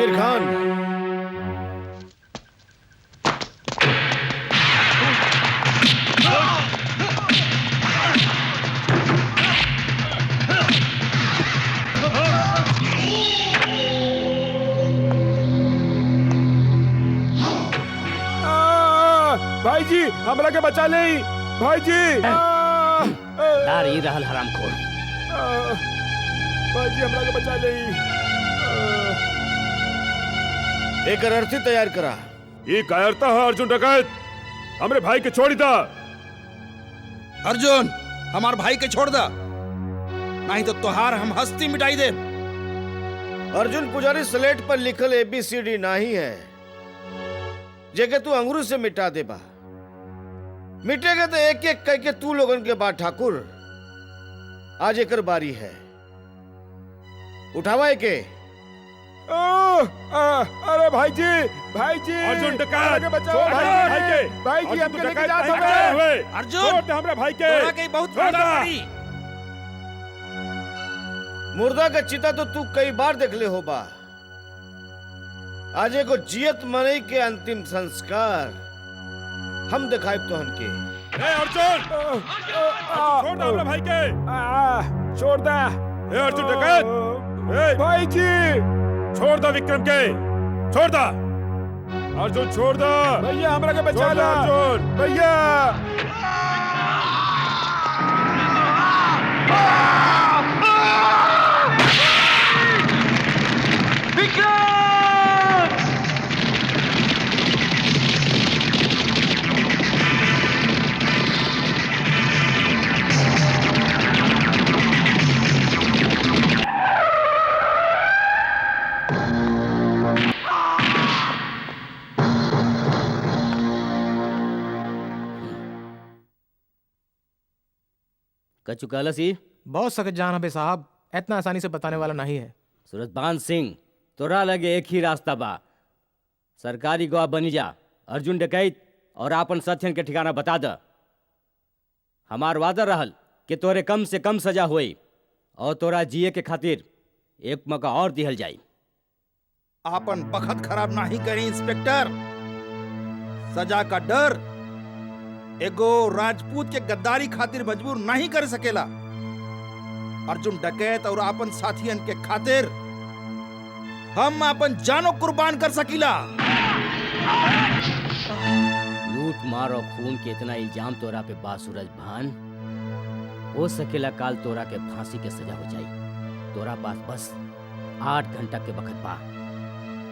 आमिर खान। भाई जी हमरा के बचा ले भाई जी। दार ही रहल हरामखोर। भाई जी हमरा के बचा ले। एक अर्थी तैयार करा। ये कायरता है अर्जुन डकैत, हमरे भाई के छोड़ दा। अर्जुन हमार भाई के छोड़ दा, नहीं तो तुहार हम हस्ती मिटाई दे। अर्जुन पुजारी स्लेट पर लिखल ABCD नहीं है, जेके तू अंगूर से मिटा दे बा। मिटेगा तो एक एक कह के तू लोगन के बाद ठाकुर। आज एकर बारी है, उठावा के। अरे भाई जी अर्जुन डकैत बचाओ भाई के। भाई जी हमके लेके जा सकते। अर्जुन छोड़ दे हमरे भाई के। तोरा के बहुत फायदा पड़ी। मुर्दा का चिता तो तू कई बार देख ले होबा, आज एगो जियत मनई के अंतिम संस्कार हम दिखाए तोहन के। अर्जुन छोड़ दे हमरे भाई के। छोड़ दे अर्जुन डकैत। भाई जी छोड़ दो विक्रम के, छोड़ दो अर्जुन, छोड़ दो भैया हमरा के बचा लो अर्जुन भैया। कचू कहलसी बहुत सख्त जान हबे साहब, इतना आसानी से बताने वाला नहीं है। सूरजबान सिंह तोरा लगे एक ही रास्ता बा, सरकारी गवाह बनी जा। अर्जुन डकैत और आपन साथियन के ठिकाना बता द। हमार वादा रहल कि तोरे कम से कम सजा होई और तोरा जिए के खातिर एक मौका और दिहल जाई। आपन बखत खराब नहीं करी इंस्पेक्टर। सजा का डर एगो राजपूत के गद्दारी खातिर मजबूर नहीं कर सकेला। अर्जुन डकैत और आपन साथियन के खातिर हम अपन जानो कुर्बान कर सकीला। लूट मार और खून के इतना इल्जाम तोरा पे बा सूरजभान, हो सकेला काल तोरा के फांसी के सजा हो जाई। तोरा पास बस 8 घंटा के वक्त बा,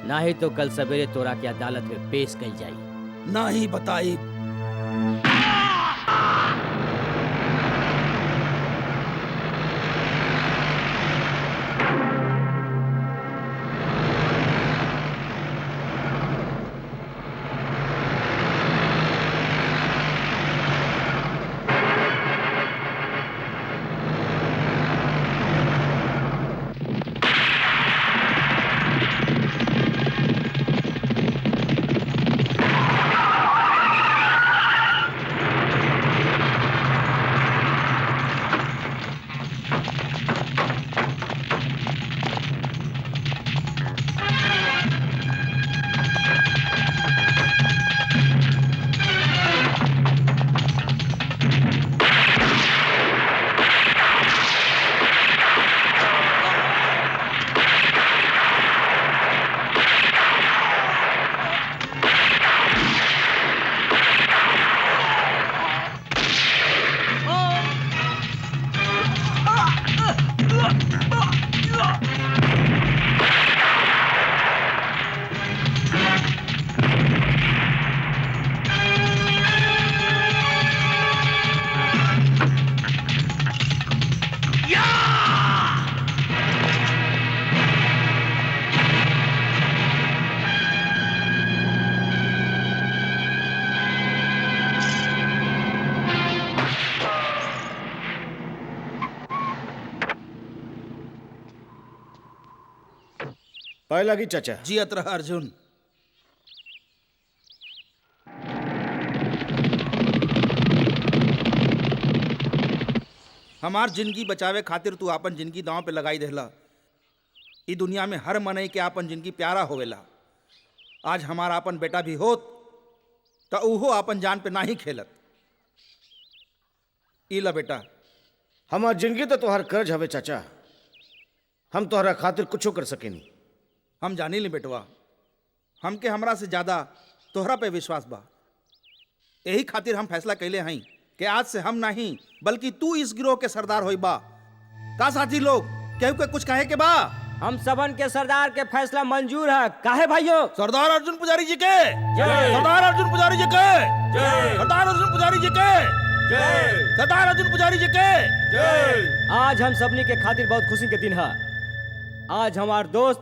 ना ही तो कल सवेरे तोरा के अदालत में पेश कई जाई। नहीं बताई। पाए लगी चाचा। जियत रहा अर्जुन। हमार जिंदगी बचावे खातिर तू अपन जिंदगी दांव पे लगाई देला। ई दुनिया में हर मनई के आपन जिंदगी प्यारा होवेला। आज हमारा अपन बेटा भी होत तो उहो आपन जान पे नाही खेलत। ई ला बेटा, हमार जिंदगी तो तोहर कर्ज हवे चाचा, हम तोहरा खातिर कुछो कर सकेनी। हम जानी ली बेटवा, हमके हमरा से ज्यादा तोहरा पे विश्वास बा। यही खातिर हम फैसला कैले हई कि आज से हम नहीं बल्कि तू इस गिरोह के सरदार होई बा। का साथी लोग, केहू के कुछ कहे के बा? हम सबन के सरदार के फैसला मंजूर है। काहे भाइयों? सरदार अर्जुन पुजारी जी के सरदार अर्जुन पुजारी जी के सरदार अर्जुन पुजारी जी के सरदार अर्जुन पुजारी जी के। आज हम सबनी के खातिर बहुत खुशी के दिन है। आज हमार दोस्त,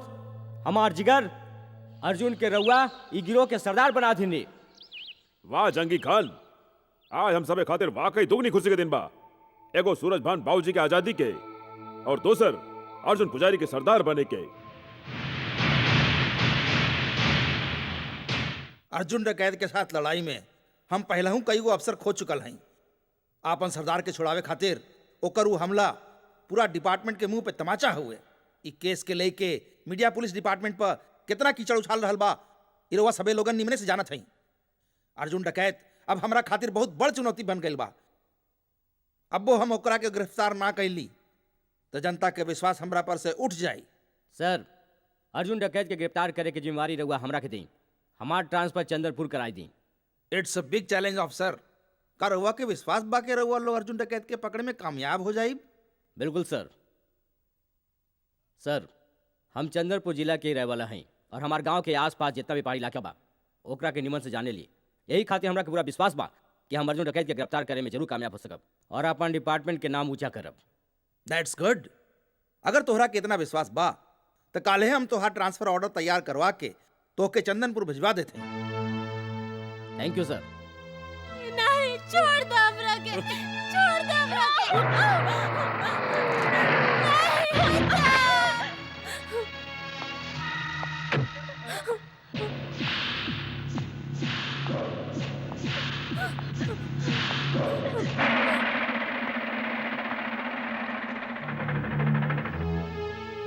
हमार जिगर अर्जुन के रउआ ई गिरोह के सरदार बना दीनी। वाह जंगी खान, आज हम सबे खातिर वाकई दुगनी खुशी के दिन बा। एगो सूरज भान बाबूजी के आजादी के और दूसर अर्जुन पुजारी के सरदार बने के। अर्जुन डकैत के साथ लड़ाई में हम पहले हूं कई गो अफसर खो चुकल हई। आपन सरदार के छुड़ावे खातिर ओकर उ हमला पूरा डिपार्टमेंट के मुंह पे तमाचा हुए। ई केस के लेके मीडिया पुलिस डिपार्टमेंट पर कितना कीचड़ उछाल रहल बा, ई रउआ सबे लोगन निमने से जानत हई। अर्जुन डकैत अब हमरा खातिर बहुत बड़ चुनौती बन गई बा। अब वो हम ओकरा के गिरफ्तार ना कैली तो जनता के विश्वास हमरा पर से उठ जाई। सर, अर्जुन डकैत के गिरफ्तार करे के जिम्मेवारी रउआ हमरा के दी। हमार ट्रांसफर चंद्रपुर कराई दी। It's a big challenge officer. का रउआ के विश्वास बा के रउआ लोग अर्जुन डकैत के पकड़े में कामयाब हो जाई? बिल्कुल सर। सर, हम चंद्रपुर जिला के रहे वाला हैं और हमार गांव के आसपास जितना भी पहाड़ी इलाका बा ओकरा के निमन से जाने ली। यही खातिर हमरा के पूरा विश्वास बा कि हम अर्जुन डकैत के गिरफ्तार करे में जरूर कामयाब हो सकब और अपन डिपार्टमेंट के नाम ऊंचा करब। That's good. अगर तोहरा के इतना विश्वास बा तो काले हम तोहार ट्रांसफर ऑर्डर तैयार करवा के तोहके चंदनपुर भिजवा देते हैं। थैंक यू सर। नहीं, छोड़ दो हमरा के, छोड़ दो हमरा के। नहीं होता।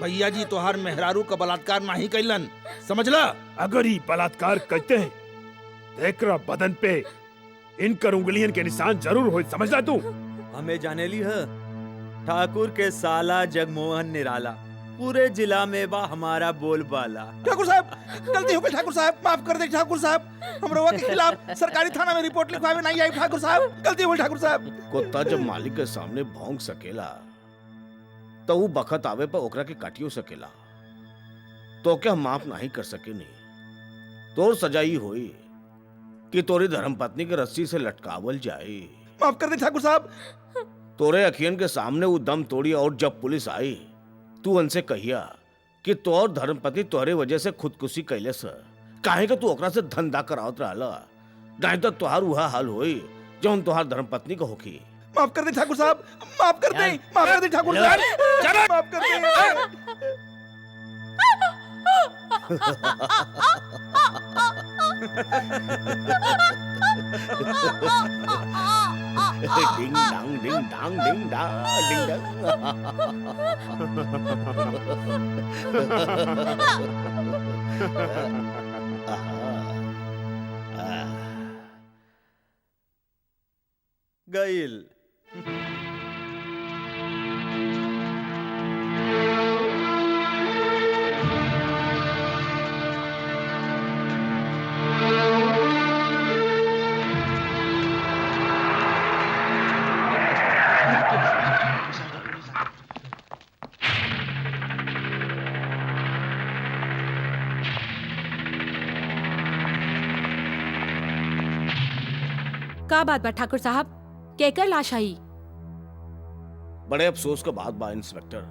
भैया जी तोहार मेहरारू का बलात्कार नहीं कैलन, समझला? अगर ही बलात्कार करते हैं तो एकरा बदन पे इनकर उंगलियन के निशान जरूर हो, समझला तू? हमें जाने ली है ठाकुर के साला जगमोहन निराला, पूरे जिला में बा हमारा बोलबाला। ठाकुर साहब, गलती हो गई ठाकुर साहब, माफ कर दे ठाकुर साहब। हम रउआ के खिलाफ सरकारी थाना में रिपोर्ट लिखवावे नहीं आई ठाकुर साहब, गलती हो गई ठाकुर साहब। कुत्ता जब मालिक के सामने भौंक सकेला तो वो बखत आवे पर ओकरा के काटियो सकेला। तो क्या माफ नहीं कर सके नहीं? तोर सजाई होई कि तोरी धर्मपत्नी के रस्सी से लटकावल जाए। माफ कर दे ठाकुर साहब। तोरे अखियन के सामने वो दम तोड़ी और जब पुलिस आई तू उनसे कहिया कि तोर धर्मपत्नी तोहरे वजह से खुदकुशी कैले से काहे कि तू ओकरा से धंधा करावत रहला। नहीं तो तोहार वह हाल होई जौन तोहार धर्मपत्नी का होखी। माफ कर दे ठाकुर साहब, माफ कर दे, माफ कर दे ठाकुर साहब, माफ कर दे। डिंग डांग डिंग डांग डिंग डांग डिंग डांग। गईल का बात बा ठाकुर साहब, केकर लाश आई? बड़े अफसोस के बाद बा इंस्पेक्टर,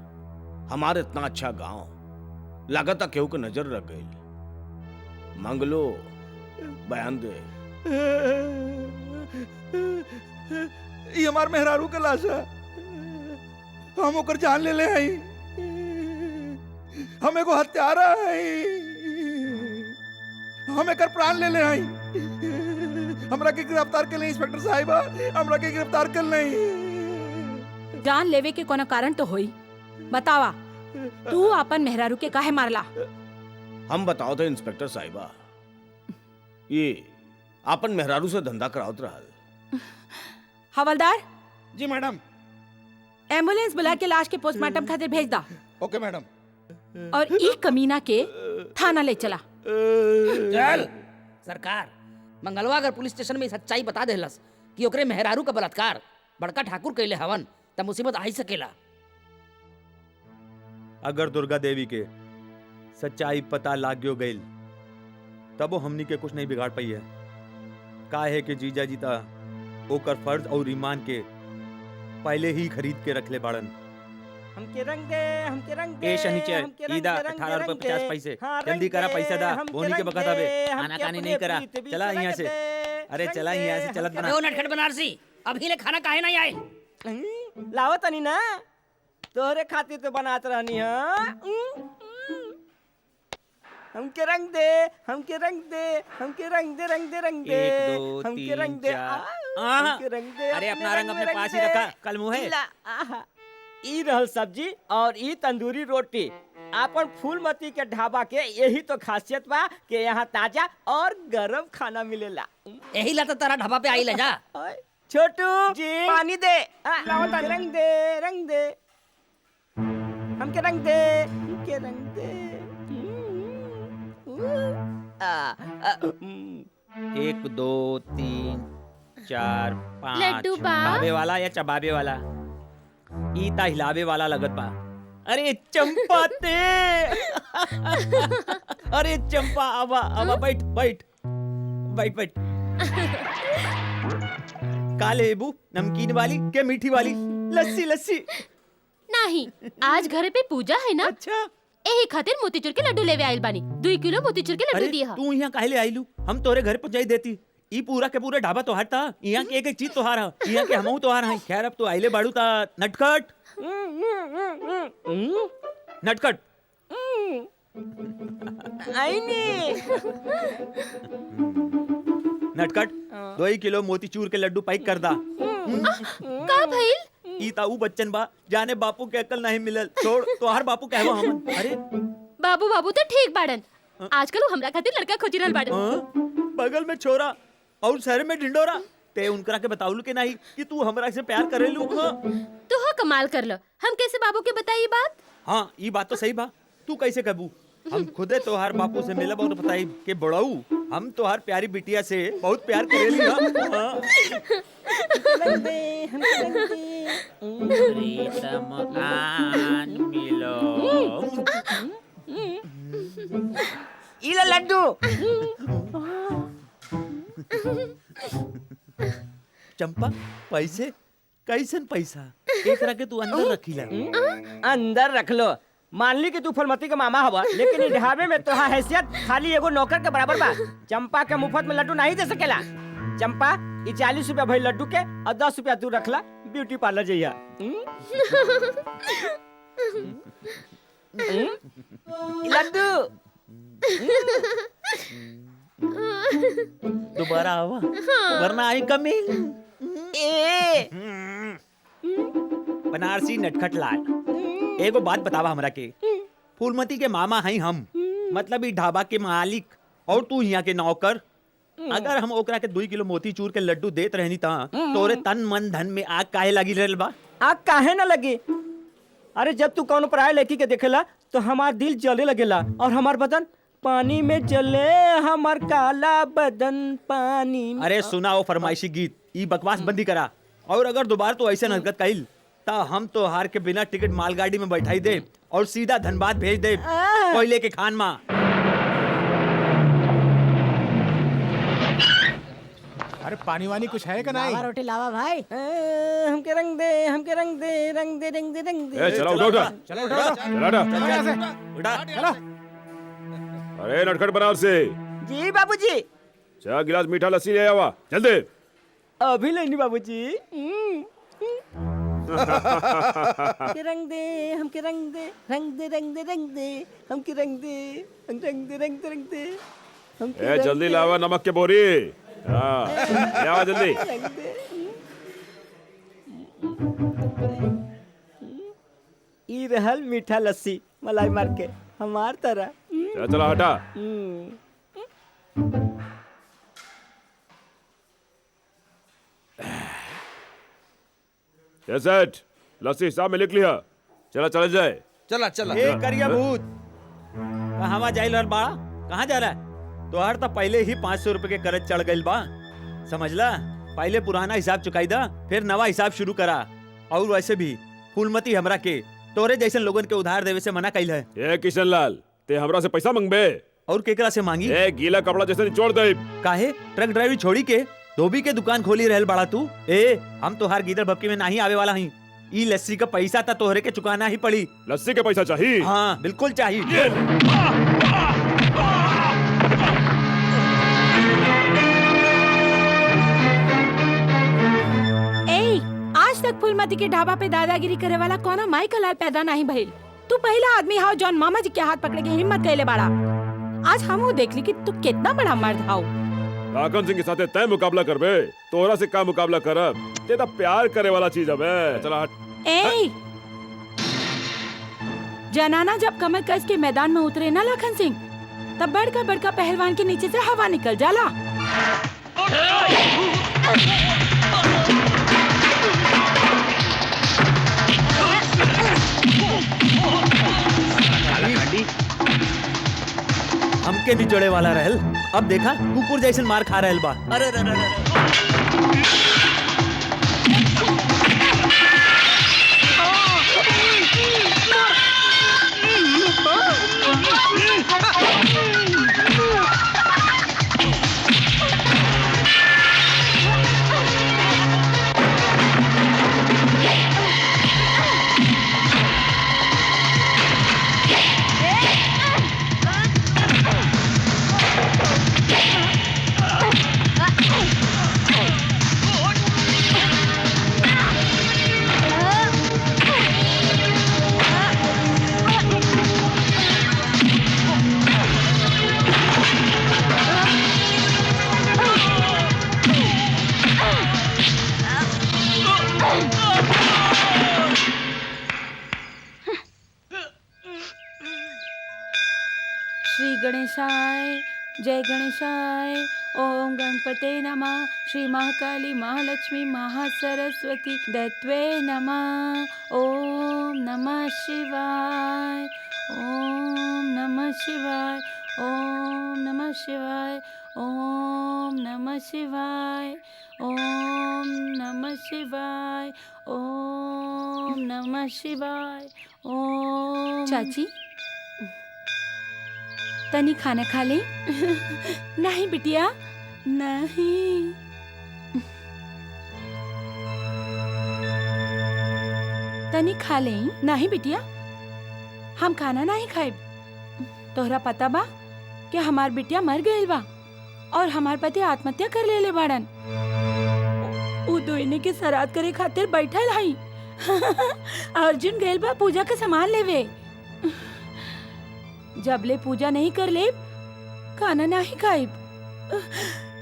हमारे इतना अच्छा गांव लगातार केहू के नजर रख गई। मंगलो बयान दे। ये हमार मेहरारू का लाश है, हम ओकर जान ले ले हई। हम एगो हत्यारा हई, हम एकर प्राण ले ले हई। हमरा के गिरफ्तार कर ले इंस्पेक्टर साहिबा, हमरा के गिरफ्तार कर ले। जान लेवे के कोनो कारण तो होई, बतावा। तू अपन मेहरारू के काहे मारला? हम बताओ थे इंस्पेक्टर साहिबा, ये आपन मेहरारू से धंधा करावत रहल। हवलदार, जी मैडम। एम्बुलेंस बुला के लाश के पोस्टमार्टम खातिर भेज दा ओके मैडम। और ई कमीना के थाना ले चला। चल सरकार, मंगलवा अगर पुलिस स्टेशन में सच्चाई बता देहलस कि ओकरे मेहरारू का बलात्कार बड़का ठाकुर कैले हवन त मुसीबत आ ही सकेला। अगर दुर्गा देवी के सच्चाई पता लाग्यो गईल तब वो हमनी के कुछ नहीं बिगाड़ पाई है। काहे के जीजा जीता ओकर फर्ज और ईमान के पहले ही खरीद के रख ले बाड़न। हमके रंग दे ए शनिचर, ईदा 18 रुपए 50 पैसे, जल्दी करा पैसा दा, बोनी के बकत हवे, आनाकानी नहीं करा, चला यहाँ से, अरे चला यहाँ से, चलत बना। ओ नटखट बनारसी, अभी ले खाना काहे नहीं आए? लावत तनी ना, तोहरे खातिर तो बनात रहनी हां। हमके रंग दे, हमके रंग दे, हमके रंग दे, रंग दे, रंग दे, 1 2 हमके रंग 3 दे, 4 हमके रंग दे, अरे हमके अपना रंग अपने पास ही रखा, कल मुँह है। ई रहल सब्जी और ई तंदूरी रोटी। आपन फूलमती के ढाबा के यही तो खासियत बा कि यहाँ ताजा और गरम खाना मिलेला। यही ला तो तारा ढाबा पे आई ले जा। ओए, छोटू जी पानी दे, रंग दे, रंग दे, हमके रंग दे, हमके रंग दे। 1 2 3 4 5 लड्डू बा। भावे वाला या चबावे वाला? ई ता हिलावे वाला लगत बा। अरे चंपा ते अरे चंपा आवा आवा, बैठ बैठ बैठ बैठ। काले एबू नमकीन वाली के मीठी वाली? लस्सी लस्सी। नहीं, आज घर पे पूजा है ना, अच्छा, यही खातिर मोतीचूर के लड्डू लेवे आइल बानी। 2 किलो मोतीचूर के लड्डू अरे दिया। तू यहाँ काहे ले आइलू? हम तोरे घर पहुंचाई देती। ई पूरा के पूरा ढाबा तोहार था, यहाँ के एक चीज तोहार है, यहाँ के हमहू तोहार हैं। खैर अब तू आइले बाड़ू ता नटखट नटखट नटखट 2 किलो मोतीचूर के लड्डू पैक कर दा। का भइल? ई ताऊ बच्चन बा, जाने बापू के अकल नहीं मिलल। छोड़, तोहार बापू कहवा हमन। अरे बाबू बाबू तो ठीक बाड़न, आजकल वो हमरा खातिर लड़का खोज रहल बाड़न। हाँ? बगल में छोरा और शहर में ढिंडोरा। ते उनकरा के बताउल के नहीं कि तू हमरा से प्यार करेलू? हाँ? तू हो कमाल कर लो, हम कैसे बाबू के बताई बात? हाँ, ये बात तो सही बा। तू कैसे कबू? हम खुदे तोहार बापू से मिलब और बताई के बड़ाऊ हम तोहार प्यारी बिटिया से बहुत प्यार करेली। हाँ? प्रीतम आन मिलो। इला लड्डू। चंपा, पैसे कैसन पैसा? एकरा के तू अंदर रखीला। अंदर रख लो। मान ली कि तू फुलमती के मामा हवा, लेकिन ई ढाबे में तोहार हैसियत खाली एगो नौकर के बराबर बा। चंपा के मुफ्त में लड्डू नहीं दे सकेला। चंपा, ई 40 रुपया भइल लड्डू के और 10 रुपया तू रखला, ब्यूटी पार्लर जइया। लड्डू दोबारा आवा, वरना आई कमी। ए बनारसी नटखट लाल, एगो बात बतावा हमरा के। फूलमती के मामा हैं हम, मतलब ई ढाबा के मालिक, और तू यहाँ के नौकर। अगर हम ओकरा के 2 किलो मोतीचूर के लड्डू देत रहनी ता तोरे तन मन धन में आग काहे लगी रहल बा? आग काहे न लगी? अरे जब तू कौन पराये लड़की के देखेला तो हमार दिल जले लगेला और हमार बदन पानी में जले, हमार काला बदन पानी में। अरे सुना वो फरमाइशी गीत, ई बकवास बंदी करा। और अगर दोबारा तो ऐसे हरकत कइल ता हम तो हार के बिना टिकट मालगाड़ी में बैठाई दे और सीधा धनबाद भेज दे कोयले के खान में। अरे पानी वानी कुछ है का नहीं? रोटी लावा भाई। हमके रंग दे, हमके रंग दे, रंग दे, रंग दे, रंग दे। ए चला उठा उठा, चलो उठो उठो। चला उठा। चलो यहाँ से। उठा। चलो। अरे नटखट बनारसी, जी बाबूजी। 4 गिलास मीठा लस्सी ले आवा, जल्दी। अभी लेनी बाबूजी। हमके रंग दे, हमके रंग दे, रंग दे, रंग दे, रंग दे, हमके रंग दे, रंग दे, रंग दे, रंग दे, हमके ए रंग जल्दी दे, लावा नमक के बोरी। हाँ, ले आवा जल्दी। रंग दे। ई रहल मीठा लस्सी मलाई मार के हमार तरह। चला चला हटा। ये सेठ लस्सी हिसाब में लिख लिया। चला चला जाए। चला चला ए करिया भूत कहाँ जाए रहल बा? कहाँ जा रहा है? तोहर तो पहले ही 500 रुपए के कर्ज चढ़ गइल बा, समझला? पहले पुराना हिसाब चुकाई दा, फिर नवा हिसाब शुरू करा। और वैसे भी फूलमती हमरा के तोरे जैसन लोगन के उधार देवे से मना कइल है। ए किशन लाल, ते हमरा से पैसा मंगबे? और केकरा से मांगी? ए गीला कपड़ा जैसे निचोड़ दे। काहे ट्रक ड्राइवरी छोड़ी के धोबी के दुकान खोली रहल बड़ा तू? ए हम तोहार गीदड़ भपकी में नहीं आवे वाला हई। ई लस्सी का पैसा ता तोहरे के चुकाना ही पड़ी। लस्सी के पैसा चाहिए? हाँ बिल्कुल चाहिए। ए, आज तक फूलमती के ढाबा पे दादागिरी करे वाला कोनो माइकल लाल पैदा नहीं भइल। तू पहला आदमी हाउ जॉन मामा जी के हाथ पकड़े के हिम्मत कैले बाड़ा। आज हमहू देख ली कि तू कितना बड़ा मर्द हाउ। काकन सिंह के साथे तय मुकाबला करबे? तोहरा से का मुकाबला करब? ते ता प्यार करे वाला चीज हबे। चला हट। ए, जनाना जब कमर कस के मैदान में उतरे ना लखन सिंह, तब बड़का बड़का पहलवान के नीचे से हवा निकल जाला। हमके निचोड़े वाला रहल, अब देखा कुकुर जैसन मार खा रहल बा। अरे अरे अरे श्री गणेशाय जय गणेशाय ओम गणपते नमः। श्री महाकाली महालक्ष्मी महासरस्वती दैत्वे नमः। ओम नमः शिवाय ओम नमः शिवाय ओम नमः शिवाय ओम नमः शिवाय ओम नमः शिवाय ओम नमः शिवाय ओम। चाची तनी खाना खा ले। नहीं बिटिया नहीं। तनी खा ले। नहीं बिटिया हम खाना नहीं खाएब। तोहरा पता बा कि हमार बिटिया मर गइल बा और हमार पति आत्महत्या कर लेले बाड़न। उ दोइने के श्राद्ध करे खातिर बैठल हई। अर्जुन गइल बा पूजा के सामान लेवे। जब ले पूजा नहीं कर ले खाना नहीं खाइब।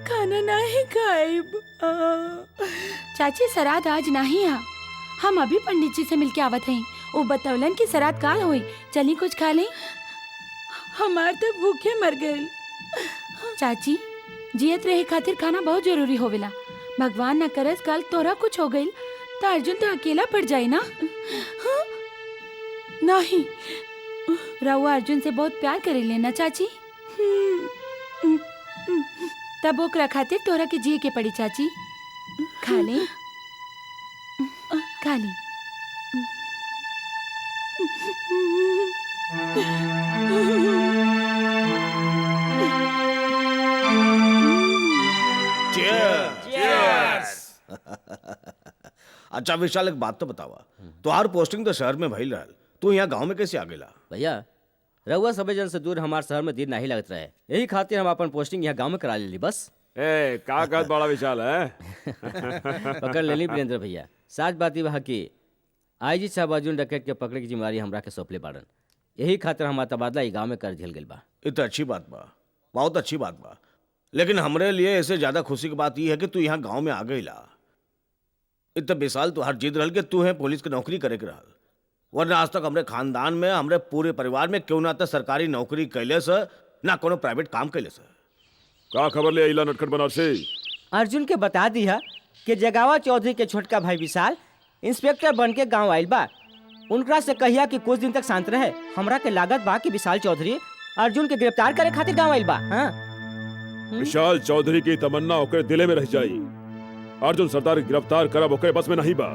खाना नहीं खाइब। चाची श्राद्ध आज नहीं है। हम अभी पंडित जी से मिलके आवत हई। वो बतौलन की श्राद्ध काल हुई। चली कुछ खा ले। हमार तो भूखे मर गए। चाची जियत रहे खातिर खाना बहुत जरूरी होवेला। भगवान न करस कल तोरा कुछ हो गई तो अर्जुन तो अकेला पड़ जाए ना। नहीं रहुआ अर्जुन से बहुत प्यार करे लेना चाची। तब ओकरा खातिर तोरा के जिए के पड़ी चाची। खा ले खा ले। अच्छा विशाल एक बात तो बतावा, तुहार पोस्टिंग तो शहर में भइल रहल, तू यहाँ गांव में कैसे आ गेला? भैया रउआ सबे जन से दूर हमारे शहर में दिन नहीं लगत रहे, यही खातिर हम अपन पोस्टिंग यहाँ गांव में करा लेली बस। ए का कहत बड़ा विशाल है? पकड़ लेली वीरेंद्र भैया। साच बात ही बा कि आईजी साहब अर्जुन डकैत के पकड़े की जिम्मेदारी हमरा के सौंपले बाड़न। यही खातिर हमारा तबादला ई गांव में कर झेल गइल बा। ये तो अच्छी बात बा, बहुत अच्छी बात बा। लेकिन हमरे लिए इससे ज्यादा खुशी की बात यह है कि तू यहाँ गांव में आ गईला। इतना विशाल तुहार जिद रहल कि तू है पुलिस की नौकरी करे के रहल, वरना आज तक हमरे खानदान में हमरे पूरे परिवार में क्यों ना तो सरकारी नौकरी कैले से ना कोनो प्राइवेट काम कैले से। का खबर ले आइला नटखट बनारसी? अर्जुन के बता दिया कि जगावा चौधरी के छोटका भाई विशाल इंस्पेक्टर बन के गाँव आयल बा। उनकरा से कहिया कि कुछ दिन तक शांत रहे। हमरा के लागत बा कि विशाल चौधरी अर्जुन के गिरफ्तार करे खातिर गाँव आयल बा। हाँ? विशाल चौधरी की तमन्ना ओकरे दिले में रह जाई। अर्जुन सरदार के गिरफ्तार करब ओकरे बस में नहीं बा।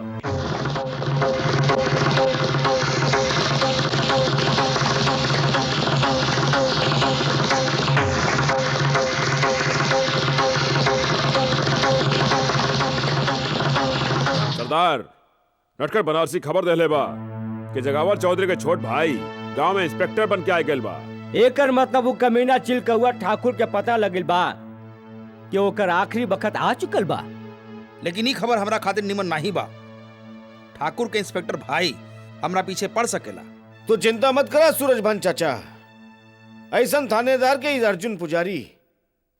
सरदार, नटखट बनारसी खबर देले बा कि जगावर चौधरी के छोट भाई गांव में इंस्पेक्टर बन के आ गइल बा। एकर मतलब वो कमीना चिलकौआ ठाकुर के पता लगिल बा कि ओकर आखिरी वक्त आ चुकल बा। लेकिन ई खबर हमरा खातिर निमन नहीं बा। ठाकुर के इंस्पेक्टर भाई हमरा पीछे पड़ सकेला। तो चिंता मत करा सूरजभान चाचा, ऐसन थानेदार के इस अर्जुन पुजारी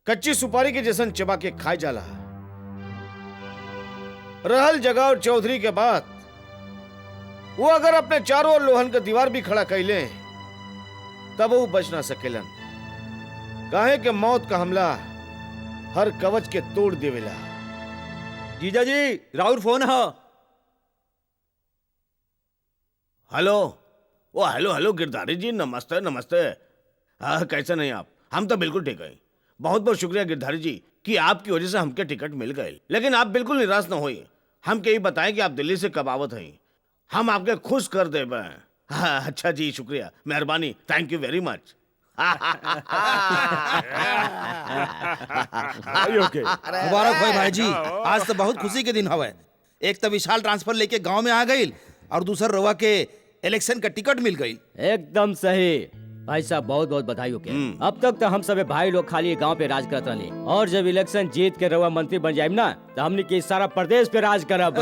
कच्ची सुपारी के जैसन चबा के खाए जाला। रहल जगावर चौधरी के बाद वो अगर अपने चारों ओर लोहन का दीवार भी खड़ा कैले तब वो बच ना सकेलन। काहे के मौत का हमला हर कवच के तोड़ देवेला। जीजा जी राउर फोन है। हेलो, ओ हेलो हेलो गिरधारी जी, नमस्ते नमस्ते। हाँ कैसे नहीं आप? हम तो बिल्कुल ठीक है। बहुत बहुत शुक्रिया गिरधारी जी कि आपकी वजह से हमके टिकट मिल गए। लेकिन आप बिल्कुल निराश न होइए। हम यही बताएं कि आप दिल्ली से कब आवत हैं, हम आपके खुश कर दे। हाँ अच्छा जी, शुक्रिया, मेहरबानी, थैंक यू वेरी मच। ओके। मुबारक हो भाई जी, आज तो बहुत खुशी के दिन हवे। एक तो विशाल ट्रांसफर लेके गांव में आ गई और दूसर रवा के इलेक्शन का टिकट मिल गई। एकदम सही भाई साहब, बहुत बहुत बधाई हो के। अब तक तो हम सब भाई लोग खाली गांव पे राज करत रहे, और जब इलेक्शन जीत के रवा मंत्री बन जाए ना तो हमने के सारा प्रदेश पे राज करब।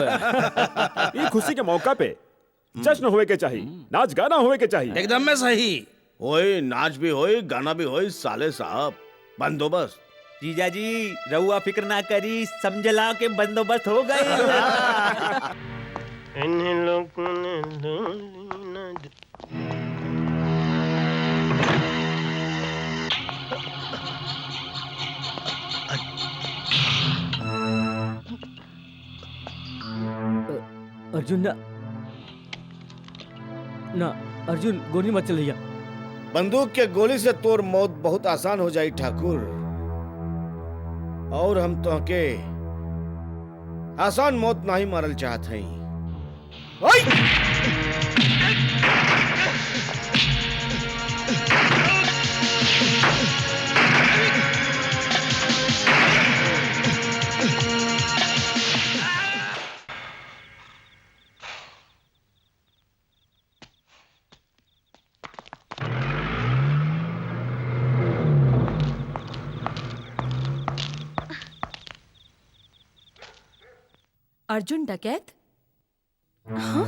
ये खुशी के मौका पे जश्न होए के चाहिए, नाच गाना होए के चाहिए। एकदम में सही। ओए नाच भी होए, गाना भी होए, साले साहब बंदोबस्त। जीजा जी रहुआ फिक्र ना करी, समझला के बंदोबस्त हो गए। अर्जुन ना अर्जुन गोली मत चलिया। बंदूक के गोली से तोर मौत बहुत आसान हो जाई ठाकुर, और हम तो के आसान मौत नहीं मारल चाहत हई। अर्जुन डकैत? हाँ?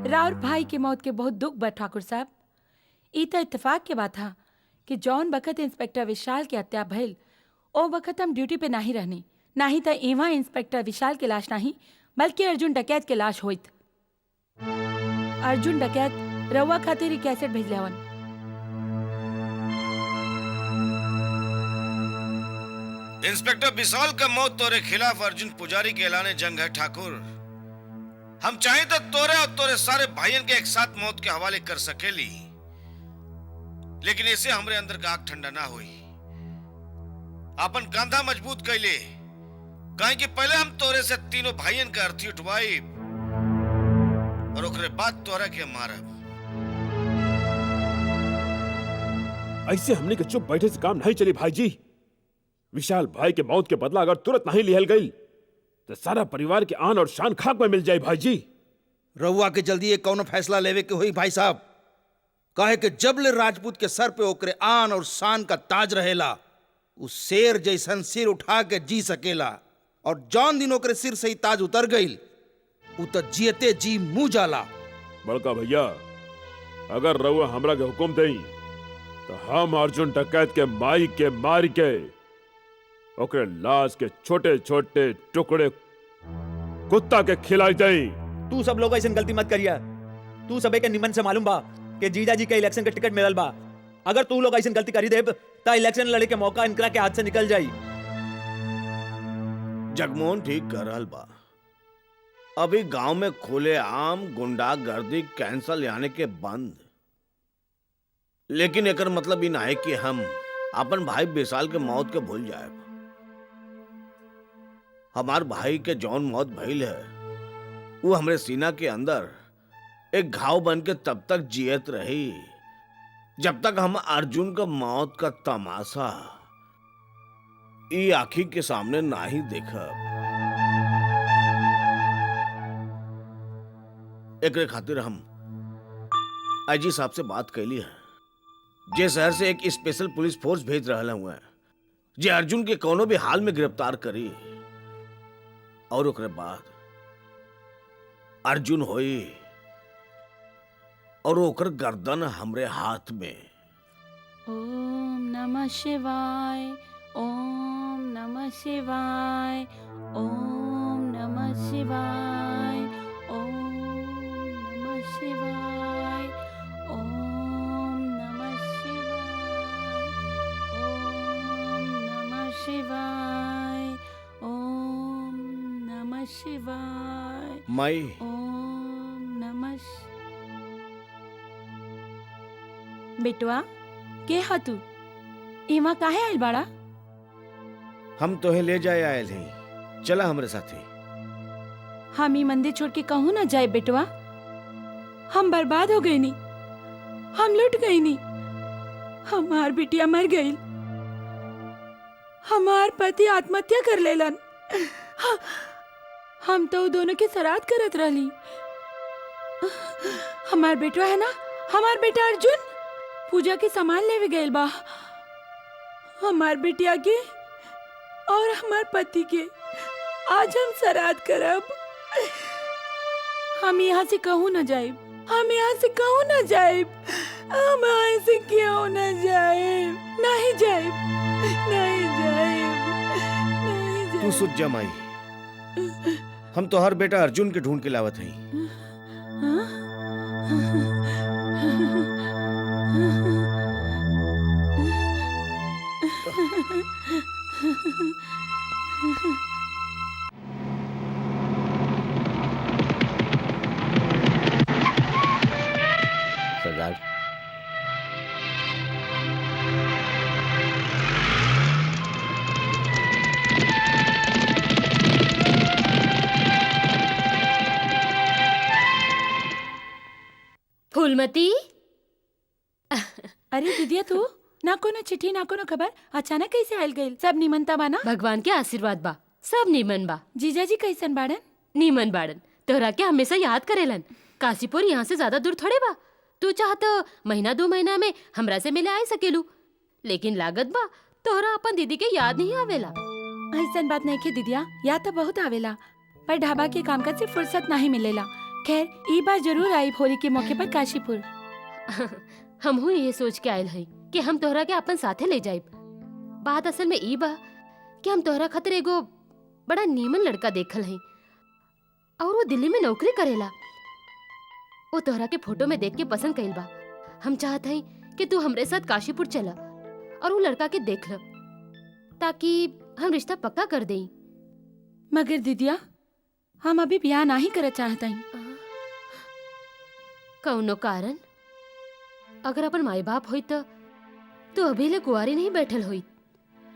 राउर भाई के मौत के बहुत दुख बा ठाकुर साहब। ई तो इत्तेफाक के बात था कि जौन बखत इंस्पेक्टर विशाल के हत्या भइल ओ वक्त हम ड्यूटी पे नहीं रहनी, नहीं तो इवा इंस्पेक्टर विशाल के लाश नहीं बल्कि अर्जुन डकैत के लाश होइत। अर्जुन डकैत रउआ खातिर कैसेट भेजले हवन। इंस्पेक्टर विशाल का मौत तोरे खिलाफ अर्जुन पुजारी के ऐलाने जंग है ठाकुर। हम चाहे तो तोरे और तोरे सारे भाइयों के एक साथ मौत के हवाले कर सकेली, लेकिन इसे हमरे अंदर का आग ठंडा ना हुई। अपन कंधा मजबूत कैले, कहे कि पहले हम तोरे से तीनों भाइयों का अर्थी उठवाई और ओकरे बाद तोरा के मारब। ऐसे हमने के चुप बैठे से काम नहीं चली भाई जी। विशाल भाई के मौत के बदला अगर तुरंत नहीं लिहल गई तो सारा परिवार के आन और शान खाक में मिल जाए भाई जी। रउआ के जल्दी एक कौनो फैसला लेवे के हुई भाई साहब। कहे कि जबले राजपूत के सर पे ओकरे आन और शान का ताज रहेला, उस शेर जैसन सिर उठा के जी सकेला, और जौन दिन ओकरे सिर से ही ताज उतर गई उ तो जियते जी मुंह जाला। बड़का भैया, अगर रउआ हमरा के हुक्म देई तो हम अर्जुन डकैत के माई के मार के ओकरे लाश के छोटे छोटे टुकड़े कुत्ता के खिलाई देई। तू सब लोग ऐसा गलती मत करिया। तू सबे के निमन से मालूम बा कि जीजा जी के इलेक्शन के टिकट मिलल बा। अगर तू लोग ऐसा गलती करी देब तो इलेक्शन लड़े के मौका इनकरा के हाथ से निकल जाई। जगमोहन ठीक कर रहल बा। अभी गांव में खुले आम गुंडागर्दी कैंसल यानी के बंद, लेकिन एकर मतलब ई ना है कि हम अपन भाई विशाल के मौत के भूल जाए। हमार भाई के जौन मौत भइल है वो हमरे सीना के अंदर एक घाव बन के तब तक जियत रही जब तक हम अर्जुन का मौत का तमाशा ई आँखी के सामने ना ही देखब। एकरे खातिर हम आईजी साहब से बात कैली है, जे शहर से एक स्पेशल पुलिस फोर्स भेज रहा हुआ है जे अर्जुन के कोनो भी हाल में गिरफ्तार करी और ओकरे बाद अर्जुन होई और ओकर गर्दन हमरे हाथ में। ओम नमः शिवाय, ओम नमः शिवाय, ओम नमः शिवाय, ओम नमः शिवाय, ओम नमः शिवाय, ओम नमः शिवाय, माई ओम नमः। बेटवा के हा तू इमा काहे आइल बाड़ा? हम तोहे ले जाए आयल हैं, चला हमरे साथे। हम ई मंदिर छोड़ के कहूँ ना जाए बेटवा। हम बर्बाद हो गई नी, हम लुट गई नी, हमार बिटिया मर गई, हमार पति आत्महत्या कर लेलन। हम तो दोनों के श्राद्ध करत रहली। हमार बेटवा है ना, हमार बेटा अर्जुन पूजा के सामान लेवे गए बा। हमार बिटिया के और हमार पति के आज हम श्राद्ध करब। हम यहाँ से कहूँ न जाए, हम यहाँ से कहूँ न जाए, हम यहाँ से क्यों न जाए? नहीं जाए, नहीं जाए, नहीं जाए। तू सुध जा माई, हम तो हर बेटा अर्जुन के ढूंढ के लावत हई। सरदार, फूलमती, अरे दीदिया तू ना कोनो चिट्ठी ना कोनो खबर, अचानक कैसे आयल गई? सब निमनता बाना? भगवान के आशीर्वाद बा, सब नीमन बा। जीजाजी कैसन बाड़न? नीमन बाड़न, तोहरा के हमेशा याद करेलन। काशीपुर यहाँ से ज्यादा दूर थोड़े बा। तू चाहत महीना 2 महीना में हमरा से मिले आ सकेलू, लेकिन लागत बा तोहरा अपन दीदी के याद नहीं आवेला। ऐसन बात नहीं के दीदिया, याद तो बहुत आवेला, पर ढाबा के कामकाज से फुर्सत नहीं मिलेला। खैर ई बार जरूर आई होली के मौके पर काशीपुर। हमहू ये सोच के आयल हई कि हम तोहरा के अपन साथे ले जाइब। बात असल में ई बा कि हम तोहरा खातिर एगो बड़ा नीमन लड़का देखल हई और वो दिल्ली में नौकरी करेला। वो तोहरा के फोटो में देख के पसंद कइल बा। हम चाहत हई कि तू हमरे साथ काशीपुर चला और वो लड़का के देख ल, ताकि हम रिश्ता पक्का कर देई। मगर दीदिया हम अभी ब्याह नहीं करे चाहत हई। कौनो कारण? अगर अपन माई बाप होई तो अभी ले कुंवारी नहीं बैठल होई,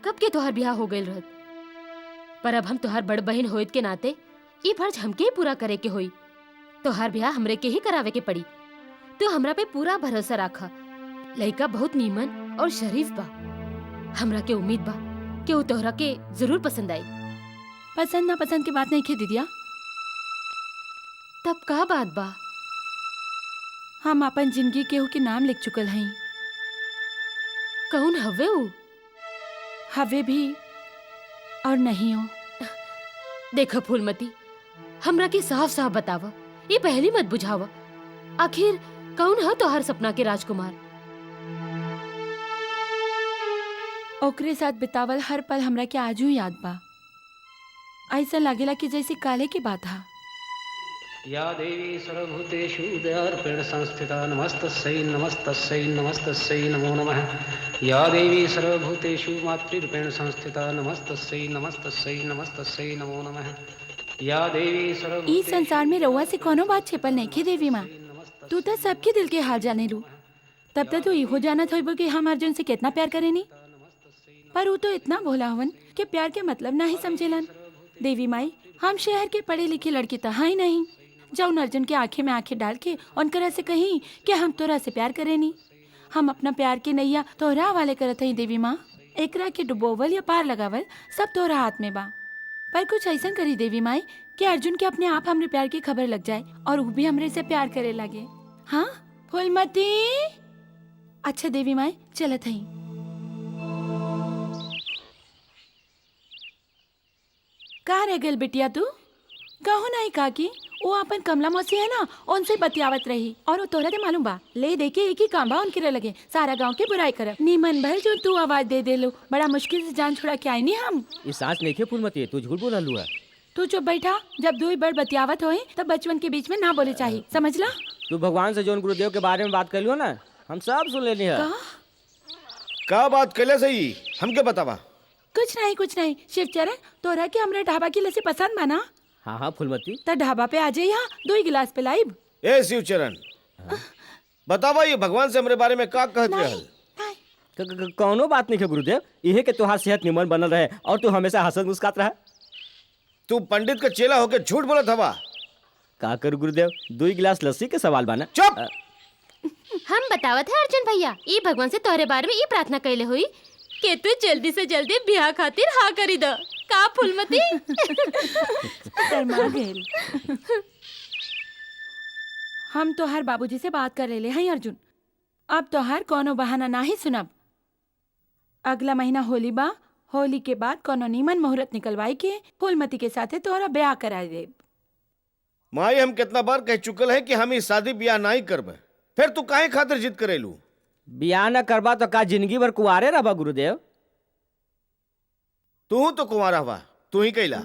कब के तोहार ब्याह हो गइल रहत। पर अब हम तोहार बड़ बहन होइत के नाते ये फर्ज हमके ही पूरा करे के होई। तोहार ब्याह हमरे के ही करावे के पड़ी। तू हमरा पे पूरा भरोसा रखा। लड़का बहुत नीमन और शरीफ बा। हमरा के उम्मीद बा कि वो तोहरा के जरूर पसंद आई। पसंद ना पसंद की बात नहीं के दीदिया। तब का बात बा? हम अपन जिंदगी केहू के नाम लिख चुकल हई। कौन हवे ऊ? हवे भी और नहीं हो। देखो फूलमती, हमरा के साफ साफ बताव, ये पहली मत बुझाव। आखिर कौन है तोहर सपना के राजकुमार? ओकरे साथ बितावल हर पल हमरा के आजू याद बा। ऐसा लागेला कि जैसे काले की बात हा। या देवी सर्वभूतेषु दयारूपेण संस्थिता नमस्तस्यै नमस्तस्यै नमस्तस्यै नमो नमः। या देवी सर्वभूतेषु मातृरूपेण संस्थिता नमस्तस्यै नमस्तस्यै नमस्तस्यै नमो नमः। या देवी ई संसार में रउआ से कोनो बात छिपल नहीं खे देवी माँ। तू तो सबके दिल के हाल जाने लू। तब तक तू इहो जानत होइबो कि हम अर्जुन से कितना प्यार करेनी। पर वो तो इतना भोला हवन कि प्यार के मतलब नहीं समझेलन। देवी माई, हम शहर के पढ़े लिखे लड़की तो ही नहीं जौन अर्जुन के आंखें में आंखें डाल के उनकरा से कहीं कि हम तोरा से प्यार करेनी। हम अपना प्यार के नैया तोरा वाले करत हई देवी माँ। एकरा के डुबोवल या पार लगावल सब तोरा हाथ में बा। पर कुछ ऐसा करी देवी माई कि अर्जुन के अपने आप हमरे प्यार की खबर लग जाए और वो भी हमरे से प्यार करे लगे। हाँ फूलमती। अच्छा देवी माई चलत हई। कहाँ रह गल बिटिया तू? कहो नहीं काकी, वो अपन कमला मौसी है ना, उनसे बतियावत रही और वो तोरा के मालूम बा ले दे के एक ही काम बा उनके लगे सारा गांव के बुराई करब। नीमन भर जो तू आवाज दे दे लो, बड़ा मुश्किल से जान छुड़ा के आई नहीं हम। ये सांस नहीं खे फूलमती, तू झूठ बोला लुआ। तू चुप बैठा। जब दो बड़ बतियावत होए तब बचपन के बीच में ना बोले चाहिए, समझला? तू भगवान से जोन गुरुदेव के बारे में बात कर लियो ना, हम सब सुन लेनी है। का बात कैले सही हमके बतावा। कुछ नहीं शिवचरण, तोरा के हमरे ढाबा की लस्सी पसंद बना? हाँ हाँ फूलमती। तो ढाबा पे आ जाइए, यहाँ 2 गिलास पिलाइब। ए शिवचरण, बतावा ये भगवान से हमरे बारे में का कहत रहल? कौनो बात नहीं है गुरुदेव, यही के तुहार सेहत निमन बनल रहे और तू हमेशा हंसत मुस्कात रहा। तू पंडित का चेला होके झूठ बोलत हवा। का कर गुरुदेव, 2 गिलास लस्सी के सवाल बाना। चुप। हम बतावत है अर्जुन भैया, ये भगवान से तोहरे बारे में ये प्रार्थना कैले हुई कि तू जल्दी से जल्दी ब्याह खातिर हाँ करी द। का फूलमती? शर्मा गेल। हम तो हर बाबूजी से बात कर ले हैं अर्जुन। अब तो हर कोनो बहाना ना ही सुनब। अगला महीना होली बा, होली के बाद कोनो नीमन मुहूर्त निकलवाई के फूलमती के साथे तोहरा ब्याह करा दे। माई हम कितना बार कह चुकल है कि हम इस शादी ब्याह नहीं करब, फिर तू काहे खातिर जिद करेलू? ब्याह न करबा तो का जिंदगी भर कुआरे रहबा गुरुदेव? तू तो कुंवारा हुआ, तू ही कैला।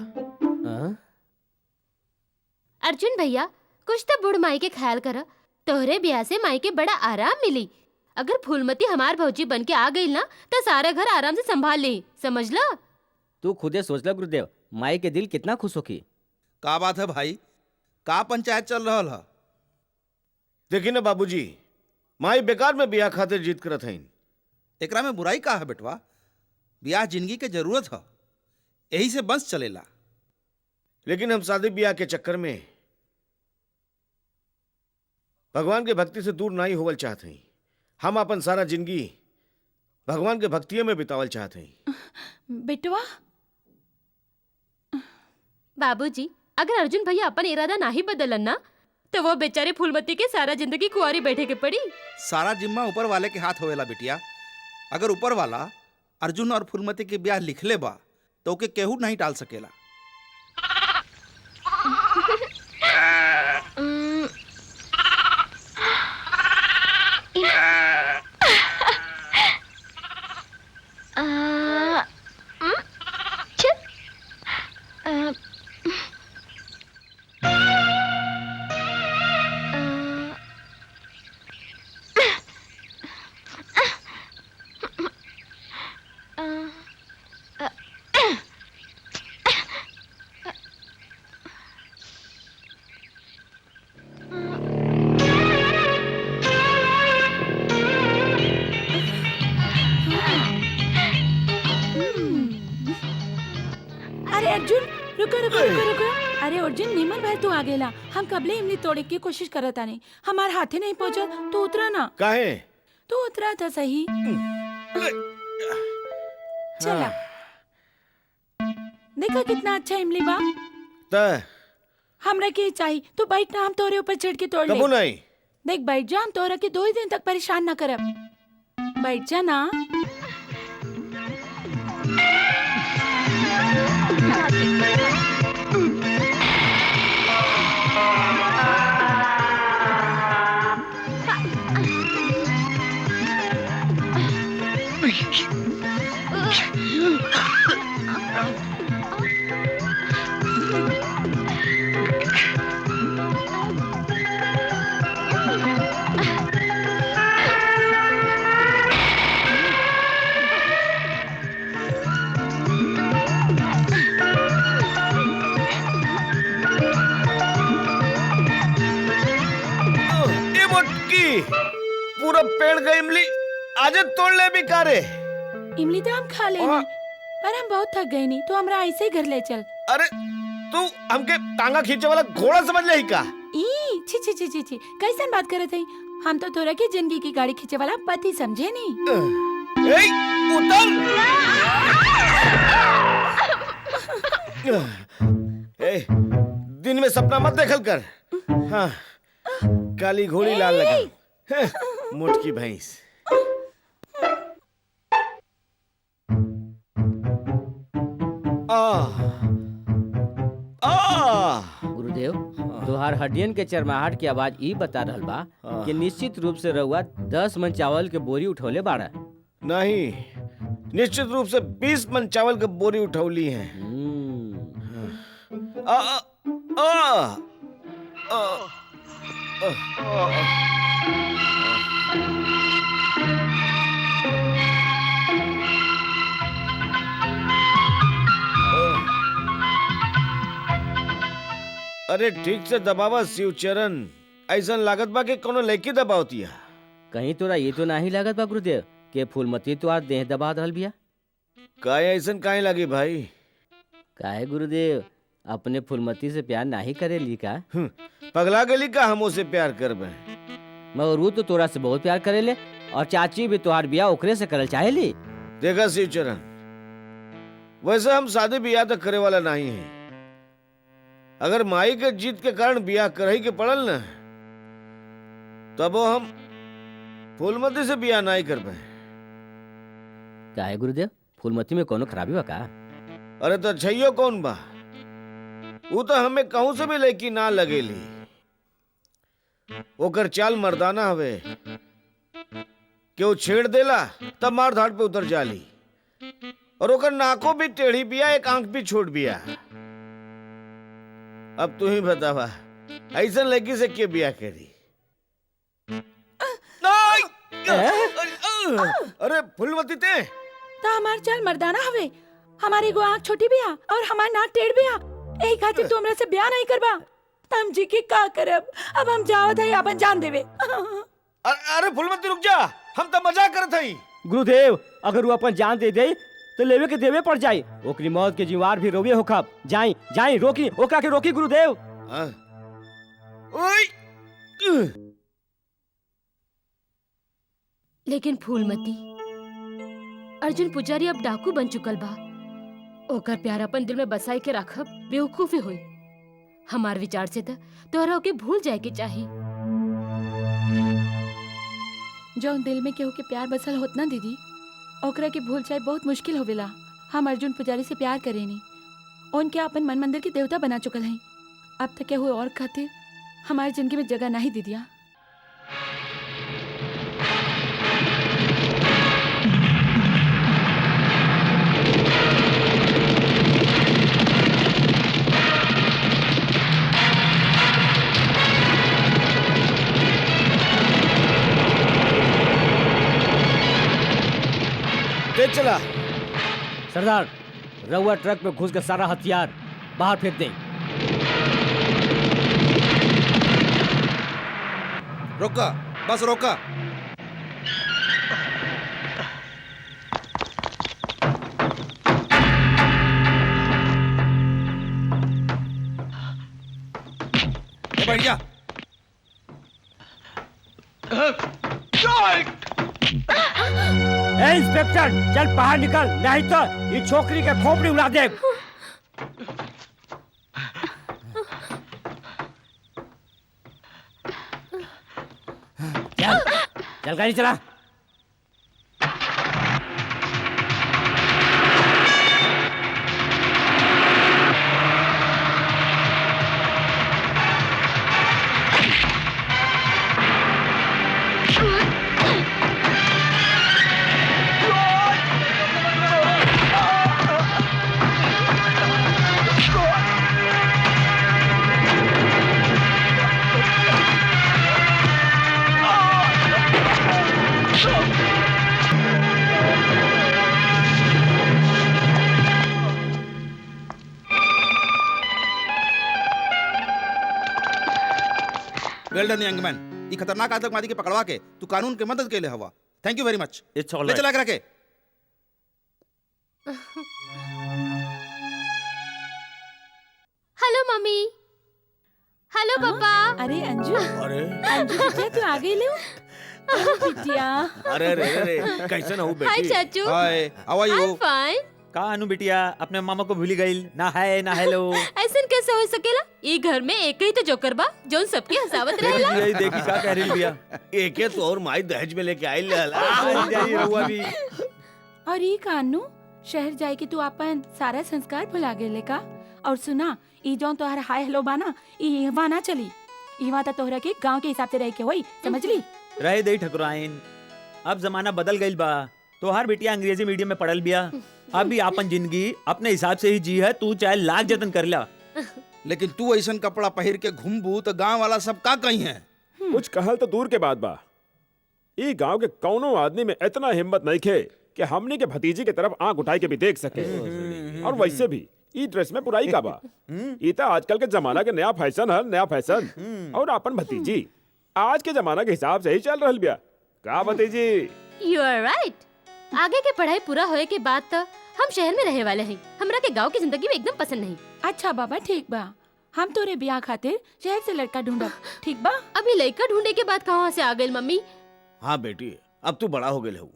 अर्जुन भैया कुछ तो बुढ़ माई के ख्याल कर, तोहरे ब्याह से माई के बड़ा आराम मिली। अगर फूलमती हमार भौजी बन के आ गई ना तो सारा घर आराम से संभाल ली, समझला? तू खुदे सोच ला गुरुदेव, माई के दिल कितना खुश होगी। का बात है भाई, का पंचायत चल रहा है? देखी ना बाबूजी, माई बेकार में ब्याह खातिर जिद करत हईन। एकरा में बुराई का है बेटवा? ब्याह जिंदगी के जरूरत है, यही से बंस चलेला। लेकिन हम शादी ब्याह के चक्कर में भगवान के भक्ति से दूर नहीं होवल चाहते हैं। हम अपन सारा जिंदगी भगवान के भक्तियों में बितावल चाहते हैं। बेटवा बाबूजी, अगर अर्जुन भैया अपन इरादा नहीं बदलन ना तो वो बेचारे फूलमती के सारा जिंदगी कुंवारी बैठे के पड़ी। सारा जिम्मा ऊपर वाले के हाथ होवेला बिटिया। अगर ऊपर वाला अर्जुन और फूलमती के ब्याह लिख ले बा तो ओके केहू नहीं टाल सकेला। अरे अर्जुन, निमन भाई तू आ गेला। हम कबले इमली तोड़े की कोशिश करत आने, हमार हाथे नहीं पहुंचा। तू उतरा ना। काहे? तू उतरा था सही। चला देखा कितना अच्छा इमली बा। हमरा के चाहिए, तू बैठ ना, हम तोरे ऊपर चढ़ के तोड़ ले। कबू नहीं। देख बैठ जा, हम तोरा के 2 ही दिन तक परेशान ना करब। बैठ जा ना। मोटकी पूरा पेड़ का इमली आज तोड़ ले भी कारे। इमली तो हम खा लेंगे, पर हम बहुत थक गए नहीं, तो हमरा ऐसे ही घर ले चल। अरे तू हमके टांगा खींचे वाला घोड़ा समझ ले का? ई छी छी छी छी छी, कैसन बात करत हई? हम तो तोरा की जिंदगी की गाड़ी खींचे वाला पति समझे नहीं। ए उतर। ए दिन में सपना मत देखल कर। हाँ काली घोड़ी लाल लगा मोटकी भैंस। गुरुदेव तुहार हड्डियन के चरमाहट की आवाज ई बता रहल बा कि निश्चित रूप से रउआ 10 मन चावल के बोरी उठौले बाड़ा। नहीं, निश्चित रूप से 20 मन चावल के बोरी उठौली है। आ, आ, आ, आ, आ, अरे ठीक से दबावा शिवचरण, ऐसा लागत बा कि कोनो लड़की दबावतिया। कहीं तोरा ये तो नहीं लागत बा गुरुदेव के फूलमती तो आज देह दबा रहल बिया? काहे ऐसा काहे लगी भाई? काहे गुरुदेव अपने फूलमती से प्यार नहीं करेली का? पगला गली का हम उसे प्यार करबे? मगर वो तो तोरा से बहुत प्यार करेले और चाची भी तोहार बिया ओकरे से करल चाहेली। देखा शिवचरण, वैसे हम शादी बियाह तो करे वाला नहीं है। अगर माई के जीत के कारण बियाह करही के पड़ल न, तब हम फूलमती से बियाह नहीं करबे। काहे गुरुदेव फूलमती में कोनो खराबी बा का? अरे तो छैयो कौन बा? वो तो हमें कहूं से भी लड़की ना लगेली। ओकर चाल मर्दाना हवे कि वो छेड़ देला तब मार धाड़ पे उतर जाली, और ओकर नाको भी टेढ़ी बिया, एक आंख भी छोड़ बिया। अब तू ही बतावा ऐसा लड़की से के बिया करी? अरे फूलमती ते तो हमार चाल मर्दाना हवे, हमारी एगो आँख छोटी बिया और हमार नाक टेढ़ बिया, यही खातिर तू हमरा से ब्याह नहीं करबा। हम जी के का करब? अब हम जावत है अपन जान देवे। अरे फूलमती रुक जा, हम तो मजाक करत हई। गुरुदेव अगर वो अपन जान दे दे तो लेवे के देवे पड़ जाई, ओकरी मौत के जिम्मेवार भी रोवे होखब। जाई जाई रोकी ओकरा के रोकी गुरुदेव। लेकिन फूलमती, अर्जुन पुजारी अब डाकू बन चुकल बा, ओकर प्यार अपन दिल में बसाई के रखब बेवकूफी हुई। हमार विचार से तोहरा ओके भूल जाए के चाही। जो दिल में केहू के प्यार बसल होत ना दीदी, ओकरा के भूल जाए बहुत मुश्किल होवेला। हम अर्जुन पुजारी से प्यार करेनी, उनके अपन मन मंदिर के देवता बना चुकल हैं। अब तक केहू और खातिर हमारी जिंदगी में जगह नहीं दीदिया। चला सरदार, रउआ ट्रक में घुस के सारा हथियार बाहर फेंक दे। रोका, बस रोका। बढ़िया। ए इंस्पेक्टर, चल बाहर निकल, नहीं तो ये छोकरी के खोपड़ी उड़ा दे। चल चल गाड़ी चला। वेल डन यंग मैन। ये खतरनाक आतंकवादी के पकड़वा के तू कानून के मदद के लिए हवा। थैंक यू वेरी मच। इट्स ऑल ले चला के रखे। Hello mummy. हेलो पापा। अरे अंजू, अरे अंजू बिटिया तू आ गई ले। अरे बिटिया, अरे अरे अरे कैसे ना हूँ हाय बेटी? चाचू। हाय, हाउ आर आई यू? फाइन। का अनु बिटिया अपने मामा को भूली गई ना है ना हेलो। ऐसन कैसे हो सकेला? ई घर में एक ही तो जोकर बा जोन सबके हंसावत रहेला। यही देखी का कह रही बिया। एके तो और माई दहेज में लेके आई ले जाई रहुआ भी। और ये कानू शहर जाए के तू अपन सारा संस्कार भुला गेले का? और सुना, ई जोन तोहर हाय हेलो बाना, ई इहवा ना चली। इहवा तो तोहरा के गांव के हिसाब से रह के होई, समझ ली? रहे दे ठकुराइन, अब जमाना बदल गईल बा। तो हर बिटिया अंग्रेजी मीडियम में पढ़ल बिया। अब भी अपन जिंदगी अपने हिसाब से ही जी है। तू चाहे लाख जतन कर ला। लेकिन तू ऐसा कपड़ा पहन के घूमबू तो गांव वाला सब का कही है? कुछ कहल तो दूर के बात बा, ई गांव के कौनो आदमी में इतना हिम्मत नहीं खे कि हमने के भतीजी की तरफ आंख उठाई के भी देख सके। और वैसे भी ई ड्रेस में बुराई का बा। ई तो आजकल के जमाना के नया फैशन है, नया फैशन। और अपन भतीजी आज के जमाना के हिसाब से ही चल रहल बिया। का भतीजी? You are right. आगे के पढ़ाई पूरा होए के बाद तो हम शहर में रहे वाले हैं। हमरा के गांव की जिंदगी में एकदम पसंद नहीं। अच्छा बाबा, ठीक बा। हम तोरे ब्याह खातिर शहर से लड़का ढूंढब, ठीक बा? अभी लड़का ढूंढे के बाद कहाँ से आ गई मम्मी? हाँ बेटी, अब तू बड़ा हो गए हो।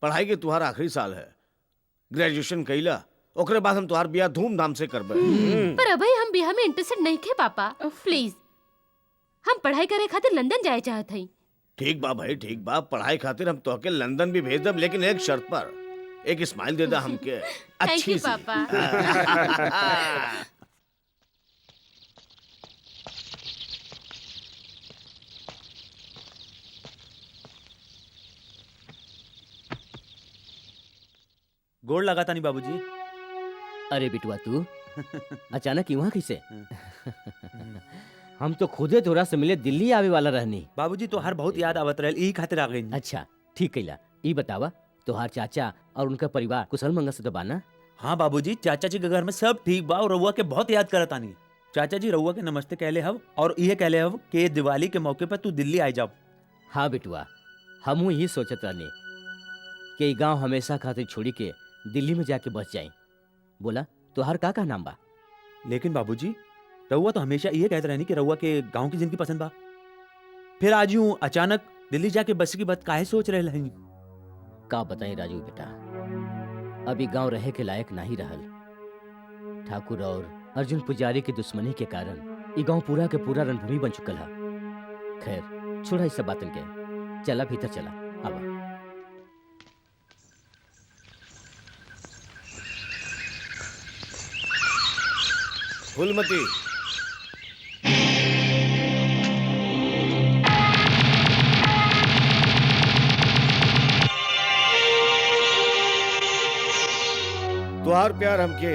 पढ़ाई के तुम्हारा आखिरी साल है। ग्रेजुएशन कैला, ओकरे बाद हम तुम्हार बियाह धूमधाम से करबे। पर अभी हम बियाह में इंटरेस्टेड नहीं थे पापा। प्लीज, हम पढ़ाई करे खातिर लंदन जाए चाहत हई। ठीक बा भाई, ठीक बा। पढ़ाई खातिर हम तोहके लंदन भी भेज दब, लेकिन एक शर्त पर। एक स्माइल दे दा हमके थैंक अच्छी यू सी। पापा। गोड़ लगाता नहीं बाबूजी। अरे बिटुआ तू अचानक यहाँ कैसे? हम तो खुदे तोरा से मिले दिल्ली आवे वाला रहनी। बाबूजी तो हर बहुत याद आवत रहल, यही खातिर आ गई। अच्छा ठीक कैला। ई बतावा, तोहार चाचा और उनका परिवार कुशल मंगल से तो बाना? हाँ बाबूजी, चाचा जी के घर में सब ठीक बा और रउआ के बहुत याद करत आनी। चाचा जी रउआ के नमस्ते कहले हव और ये कहले हव कि दिवाली के मौके पर तू दिल्ली आ जाओ। हाँ बिटुआ, हमहू यही सोचत रहनी कि ई गांव हमेशा खातिर छोड़ी के दिल्ली में जाके बस जाए। बोला तोहार का नाम बा? लेकिन बाबूजी रउआ तो हमेशा ये कहते रहनी कि रउआ के गांव की जिंदगी पसंद बा। फिर आज यूं अचानक दिल्ली जाके बस की बात काहे सोच रहे हैं? का बताई राजू बेटा, अभी गांव रहे के लायक नहीं रहल। ठाकुर और अर्जुन पुजारी की दुश्मनी के कारण ये गांव पूरा के पूरा रणभूमि बन चुकल है। खैर छोड़ा इस सब बातन के, चला भीतर चला। आवा। फूलमती, तुहार प्यार हमके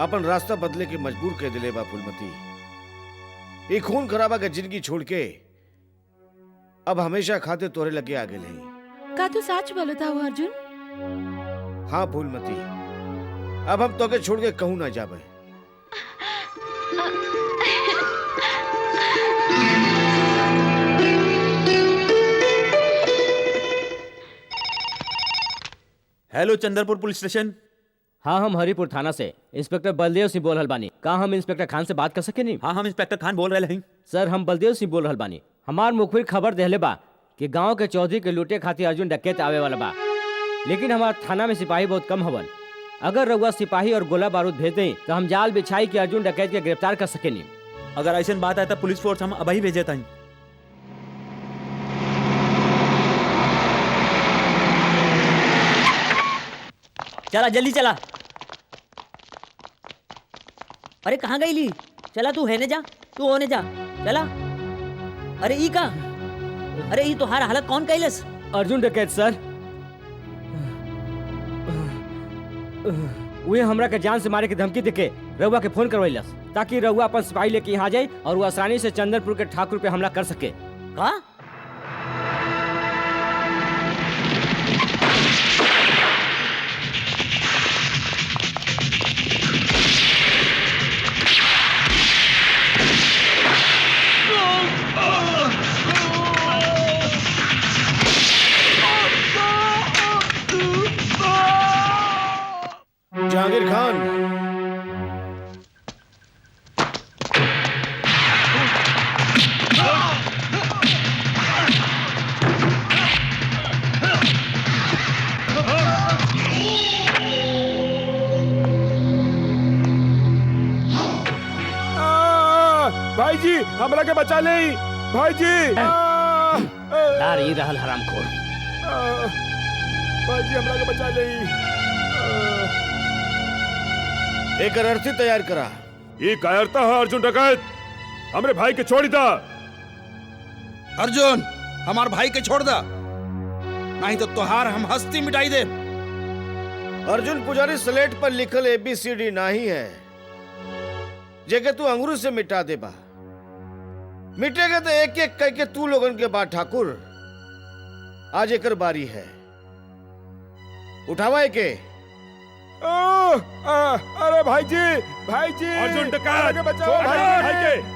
अपन रास्ता बदले के मजबूर कर दिले बा फूलमती। ये खून खराबा के जिंदगी छोड़ के अब हमेशा खाते तोरे लगे आगे नहीं। का तू सच बोलता हो अर्जुन? हाँ फूलमती, अब हम तोके छोड़ के कहूं ना जाबे। Hello Chandrapur police station. हाँ, हम हरिपुर थाना से इंस्पेक्टर बलदेव सिंह बोल रहल बानी। का हम इंस्पेक्टर खान से बात कर सके नहीं? हाँ, हम इंस्पेक्टर खान बोल रहे हैं। सर, हम बलदेव सिंह बोल रहल बानी। हमार मुखबिर खबर देहले बा कि गांव के चौधरी के लूटे खातिर अर्जुन डकैत आवे वाला बा, लेकिन हमार थाना में सिपाही बहुत कम हवन। अगर रउआ सिपाही और गोला बारूद भेज दें तो हम जाल बिछाई के अर्जुन डकैत के गिरफ्तार कर सके नहीं। अगर ऐसा बात है तो पुलिस फोर्स हम अभी भेजे था। चला जल्दी चला। अरे कहाँ गई ली? चला तू हेने जा, तू होने जा, चला। अरे ई का? अरे ई तोहार हालत कौन कैलस? अर्जुन डकैत सर, वे हमरा के जान से मारे की धमकी देके रउआ के फोन करवाइलस ताकि रउआ अपन सिपाही लेके यहाँ जाए और वो आसानी से चंदनपुर के ठाकुर पे हमला कर सके। का? भाई जी हमरा के बचा ले भाई जी। दारी रहल हरामखोर। भाई जी हमरा के बचा ले। एक अर्थी तैयार करा। ये कायरता है अर्जुन डकैत, हमरे भाई के छोड़ी दा। अर्जुन हमार भाई के छोड़ दा, नहीं तो तुहार हम हस्ती मिटाई दे। अर्जुन पुजारी स्लेट पर लिखल ABCD नहीं है, जेके तू अंगूर से मिटा दे बा। मिटेगा तो एक एक कह के तू लोगन के बाद ठाकुर। आज एकर बारी है, उठावा के। अरे भाई जी अर्जुन डकैत बचाओ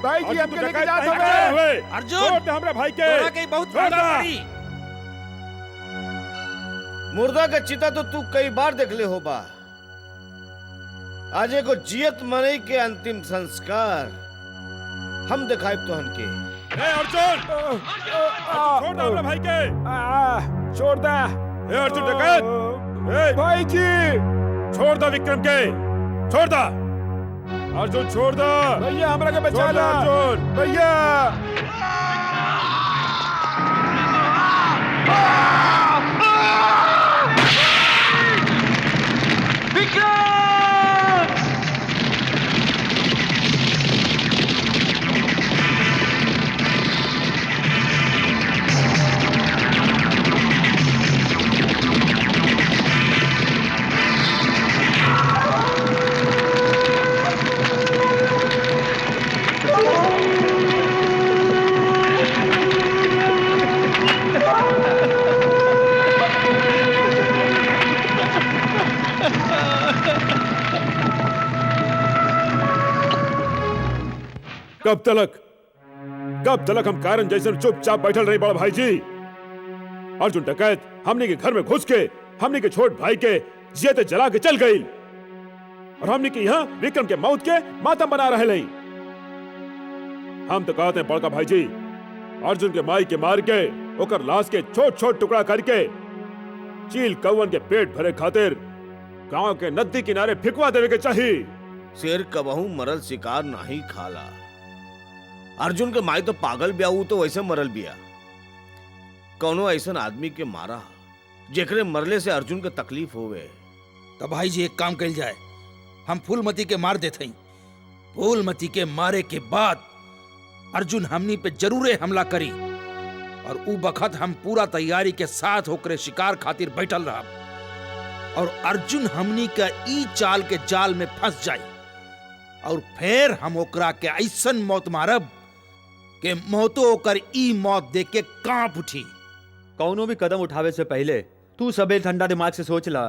भाई जी हमके लेके जा सकते। अर्जुन छोड़ हमरे भाई के। तोरा के बहुत फायदा पड़ी। मुर्दा का चिता तो तू कई बार देख ले हो बा। आज एगो जियत मनई के अंतिम संस्कार हम दिखाई तो हन के। अर्जुन छोड़ दे हमरे भाई के। छोड़ दे अर्जुन डकैत। भाई जी छोड़ दो विक्रम के, छोड़ दो अर्जुन, छोड़ दो भैया, हमरा के बचा लो अर्जुन भैया। कब तलक हम कारण जैसे चुपचाप बैठल रही बड़ा भाई जी। अर्जुन डकैत हमने के घर में घुस के हमने के छोट भाई के जियते जला के चल गई, और हमने के यहाँ विक्रम के मौत के मातम बना रहे लई। हम तो कहते हैं बड़का भाई जी, अर्जुन के माई के मार के ओकर लाश के छोट छोट टुकड़ा करके चील कौवन के पेट भरे खातिर गांव के नदी किनारे फिकवा देवे के चाहिए। शेर कबहू मरल शिकार नहीं खाला। अर्जुन के माई तो पागल ब्याऊ तो वैसे मरल बिया। कौनो ऐसा आदमी के मारा जेकरे मरले से अर्जुन के तकलीफ होवे। तब भाई जी एक काम कल जाए, हम फूलमती के मार देते हैं। फूलमती के मारे के बाद अर्जुन हमनी पे जरूरे हमला करी, और उ बखत हम पूरा तैयारी के साथ होकर शिकार खातिर बैठल रहा, और अर्जुन हमनी का ई चाल के जाल में फंस जाए, और फिर हम ओकरा के ऐसन मौत मारब के मौतो ओकर ई मौत देख के कांप उठी। कौनो भी कदम उठावे से पहले तू सबे ठंडा दिमाग से सोच ला।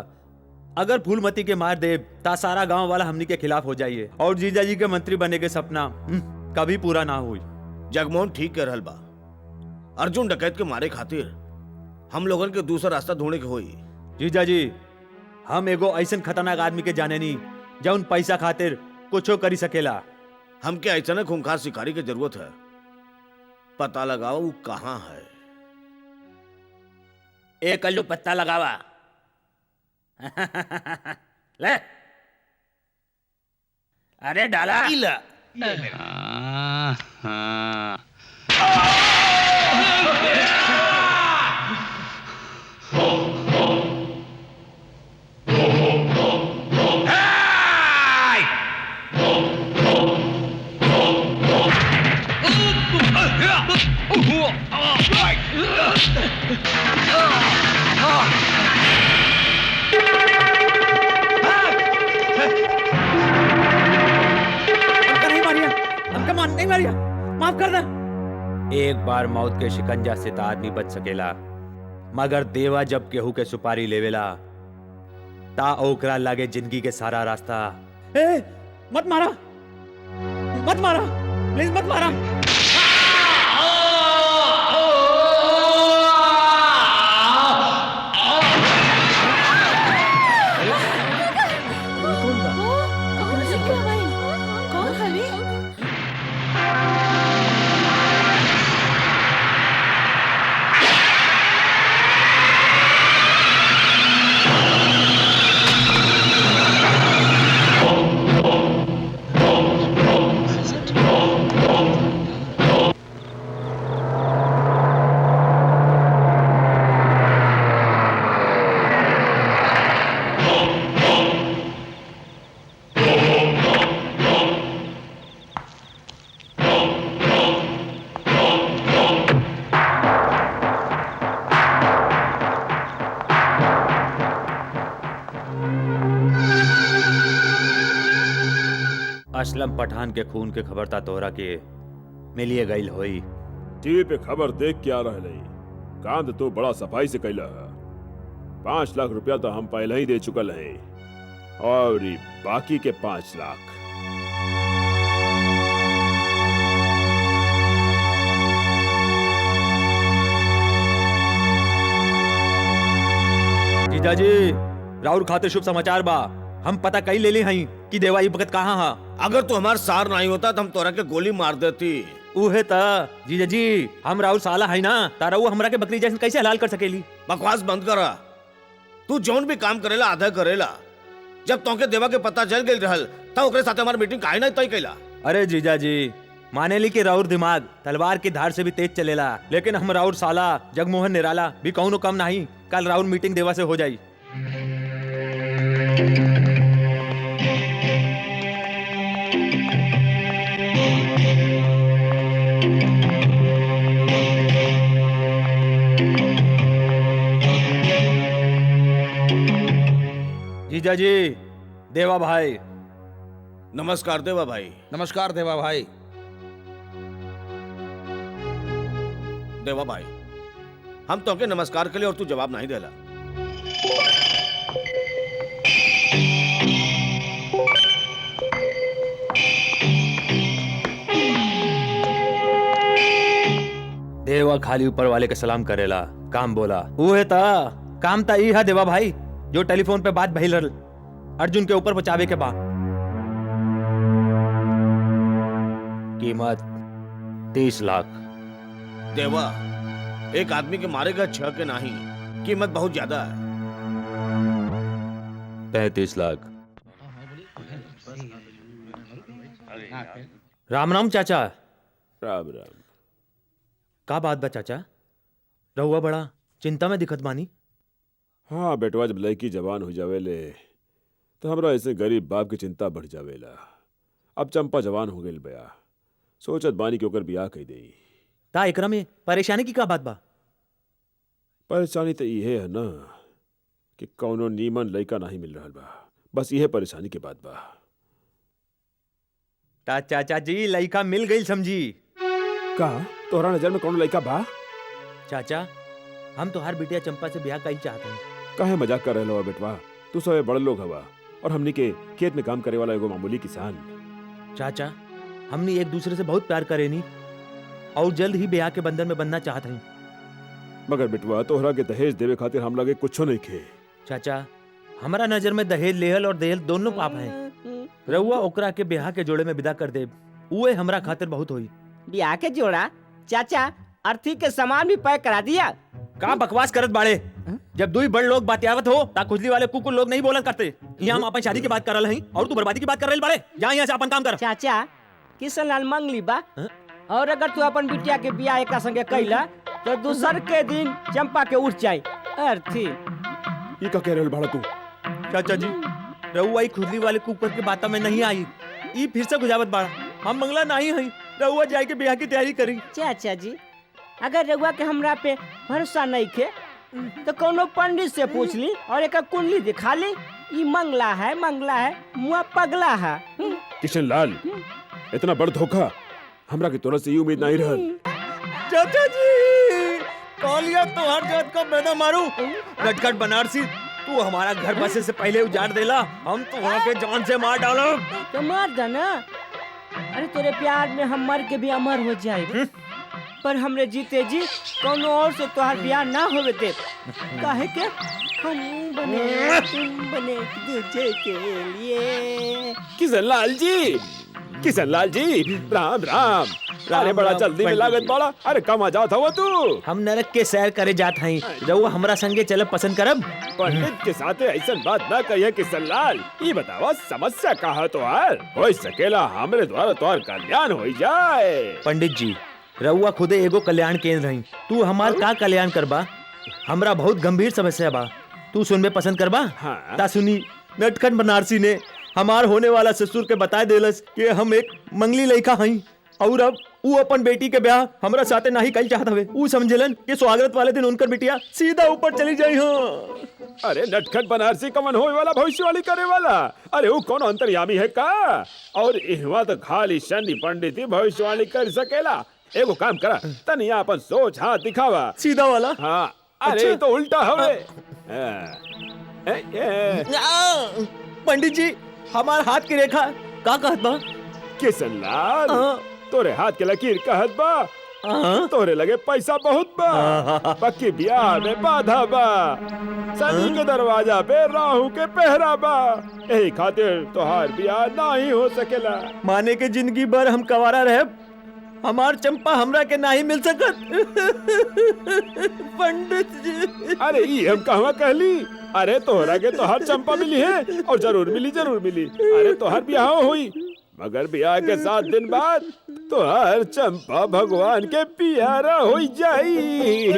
अगर फूलमती के मार दे ता सारा गांव वाला हमनी के खिलाफ हो जाइए, और जीजा जी के मंत्री बने के सपना कभी पूरा ना हुई। जगमोहन ठीक कह रहल बा। अर्जुन डकैत के मारे खातिर हम लोगन के दूसरा रास्ता ढूंढे के होई। जीजा जी हम एगो ऐसन खतरनाक आदमी के जाने नी जौन पैसा खातिर कुछो करी सकेला। हमके ऐसा खूंखार शिकारी की जरूरत है। पता लगाओ वो कहाँ है। एक कल्लू पत्ता लगावा। ले अरे डाला। नहीं मारिया, माफ कर दे। एक बार मौत के शिकंजा से तो आदमी बच सकेला, मगर देवा जब केहू के सुपारी लेवेला ता ओकरा लागे जिंदगी के सारा रास्ता। ए, मत मारा, मत मारा, प्लीज मत मारा। Oh आलम पठान के खून के खबर था तोहरा के मिलिए गईल होई। टीवी पे खबर देख के आ रहे काम तो तू बड़ा सफाई से कैला है। 5 लाख रुपया तो हम पहले ही दे चुकल है और ये बाकी के 5 लाख। जीजाजी राहुल खाते शुभ समाचार बा। हम पता कई ले ली हई कि देवाई भगत कहाँ हा। अगर तू हमार सार नहीं होता तो हम तोरा के गोली मार देती। उहे ता जीजाजी हम राहुल साला है ना, तारा वो हमरा के बकरी जैसे कैसे हलाल कर सकेली। बकवास बंद करा। तू जौन भी काम करेला आधा करेला। जब तोके देवा के पता चल गई रहल तब ओकरे साथे हमार मीटिंग काहे नहीं तय कैला। अरे जीजाजी माने ली कि राउर दिमाग तलवार की धार से भी तेज चलेला, लेकिन हम राउर साला जगमोहन निराला भी कौनो कम नहीं। कल राउर मीटिंग देवा से हो जाई। जीजाजी देवा भाई। नमस्कार देवा भाई। नमस्कार देवा भाई। देवा भाई हम तोके नमस्कार के लिए और तू जवाब नहीं देला। देवा खाली ऊपर वाले के सलाम करेला, काम बोला उहे ता काम ता ई है देवा भाई जो टेलीफोन पे बात भइल रहल अर्जुन के ऊपर पहुंचावे के बा। कीमत 30 लाख। देवा एक आदमी के मारेगा 6 के नहीं, कीमत बहुत ज्यादा है। 35 लाख। राम राम चाचा। राम राम। का बात बा चाचा, रहुआ बड़ा चिंता में दिखत बानी। हाँ बेटवा जब लड़की जवान हो जावेले तो हमरा ऐसे गरीब बाप की चिंता बढ़ जावेला। अब चंपा जवान हो गई बया, सोचत बानी के ओकर बियाह कई देई। ता एकरा में परेशानी की का बात बा? परेशानी तो इहे है ना कि कौनो नीमन लड़का नहीं मिल रहा बा, बस इहे परेशानी के बात बा। ता चाचा जी लड़का मिल गई समझी। का तोहरा नजर में कौन लड़का बा? चाचा हम तो हर बिटिया चंपा से ब्याह कई चाहते हैं। काहे मजाक कर रहे हो बेटवा, तू सब बड़ लोग हवा और हमनी के खेत में काम करे वाला एगो मामूली किसान। चाचा हमने एक दूसरे से बहुत प्यार करेनी और जल्द ही ब्याह के बंधन में बंधना चाहते हैं। मगर बेटवा तोहरा के दहेज देवे खातिर हम लगे कुछो नहीं खे। चाचा हमारा नजर में दहेज लेहल और दहेज दोनों पाप हैं। रहुआ ओकरा के ब्याह के जोड़े में विदा कर दे, उहे हमरा खातिर बहुत होई। ब्याह के जोड़ा? चाचा अर्थी के सामान भी पैक करा दिया। का बकवास करत बाड़े? जब दुई बड़ लोग बातियावत हो ता खुजली वाले कुकुर लोग नहीं बोलन करते। यहाँ हम अपन शादी की बात कर रहे हैं और तू बर्बादी की बात कर रहे बाड़े। जा यहाँ से अपन काम कर। चाचा किशन लाल मंगली बा, और अगर तू अपन बिटिया के ब्याह एक संगे कैला तो दूसर के दिन चंपा के उठ जाए अर्थी। ये का कह रहे बाड़ा तू? चाचा जी रहुआ ई खुजली वाले कुकुर की बात में नहीं आई। ई फिर से गुजावत बाड़ा, हम मंगला नहीं है। रहुआ जाए के ब्याह की तैयारी करी। चाचा जी अगर रहुआ के हमरा पे भरोसा नहीं खे तो कोनो पंडित से पूछ ली और एक कुंडली दिखा ली। ये मंगला है मुआ पगला है। किशन लाल इतना बड़ धोखा हमरा की तरफ से ये उम्मीद नहीं रहल। चाचा जी कौलिया तो हर जात को बेदा मारू। नटखट बनारसी तू हमारा घर बसे से पहले उजाड़ देला, हम तो वहाँ के जान से मार डालो। तो मार देना। अरे तेरे प्यार में हम मर के भी अमर हो जाए, पर हमरे जीते जी कोनो और से तोहार ब्याह ना होवे दे। काहे के हम बने तुम बने दूजे के लिए। किशन लाल जी राम राम। अरे बड़ा जल्दी में लागत बड़ा। अरे कम आ जाओ था तू। हम नरक के सैर करे जात हई, रहुआ हमरा संगे चलब पसंद करब। पंडित के साथ ऐसा बात ना कहिए किशन लाल। ये बतावा समस्या कहा तो हो सकेला हमरे द्वारा तोहर कल्याण हो जाए। पंडित जी रहुआ खुदे एगो कल्याण केंद्र हई, तू हमार का कल्याण करबा? हमरा बहुत गंभीर समस्या बा, तू सुनबे पसंद करबा? हाँ। ता सुनी। नटखट बनारसी ने हमार होने वाला ससुर के बता देलस कि हम एक मंगली लड़का हई और अब ऊ अपन बेटी के ब्याह हमरा साथे नहीं कल चाहत हवे। ऊ समझलन कि स्वागत वाले दिन उनकर बिटिया सीधा ऊपर चली जाई। हाँ अरे नटखट बनारसी कमन होए वाला भविष्यवाणी करे वाला। अरे वो कौन अंतर्यामी है का? और इहवा तो खाली शनि पंडित ही भविष्यवाणी कर सकेला। एगो काम करा, तनिया अपन सोच हाथ दिखावा सीधा वाला। हाँ अरे तो उल्टा हवे। पंडित जी हमार हाथ की रेखा का कहत बा? किशन लाल तोरे हाथ के लकीर कहत बा तोरे लगे पैसा बहुत बा, पक्की ब्याह में बाधा बा, शनि के दरवाजा पे राहु के पहरा बा, यही खातिर तोहार ब्याह नहीं हो सकेला। माने के जिंदगी भर हम कवारा रहे, हमार चंपा हमरा के नहीं मिल सकत। पंडित जी अरे ये हम कहवा कहली? अरे तोहरा के तोहार चंपा मिली है और जरूर मिली जरूर मिली। अरे तोहार ब्याह हुई, मगर ब्याह के 7 दिन बाद तोहार चंपा भगवान के प्यारा हो जाई।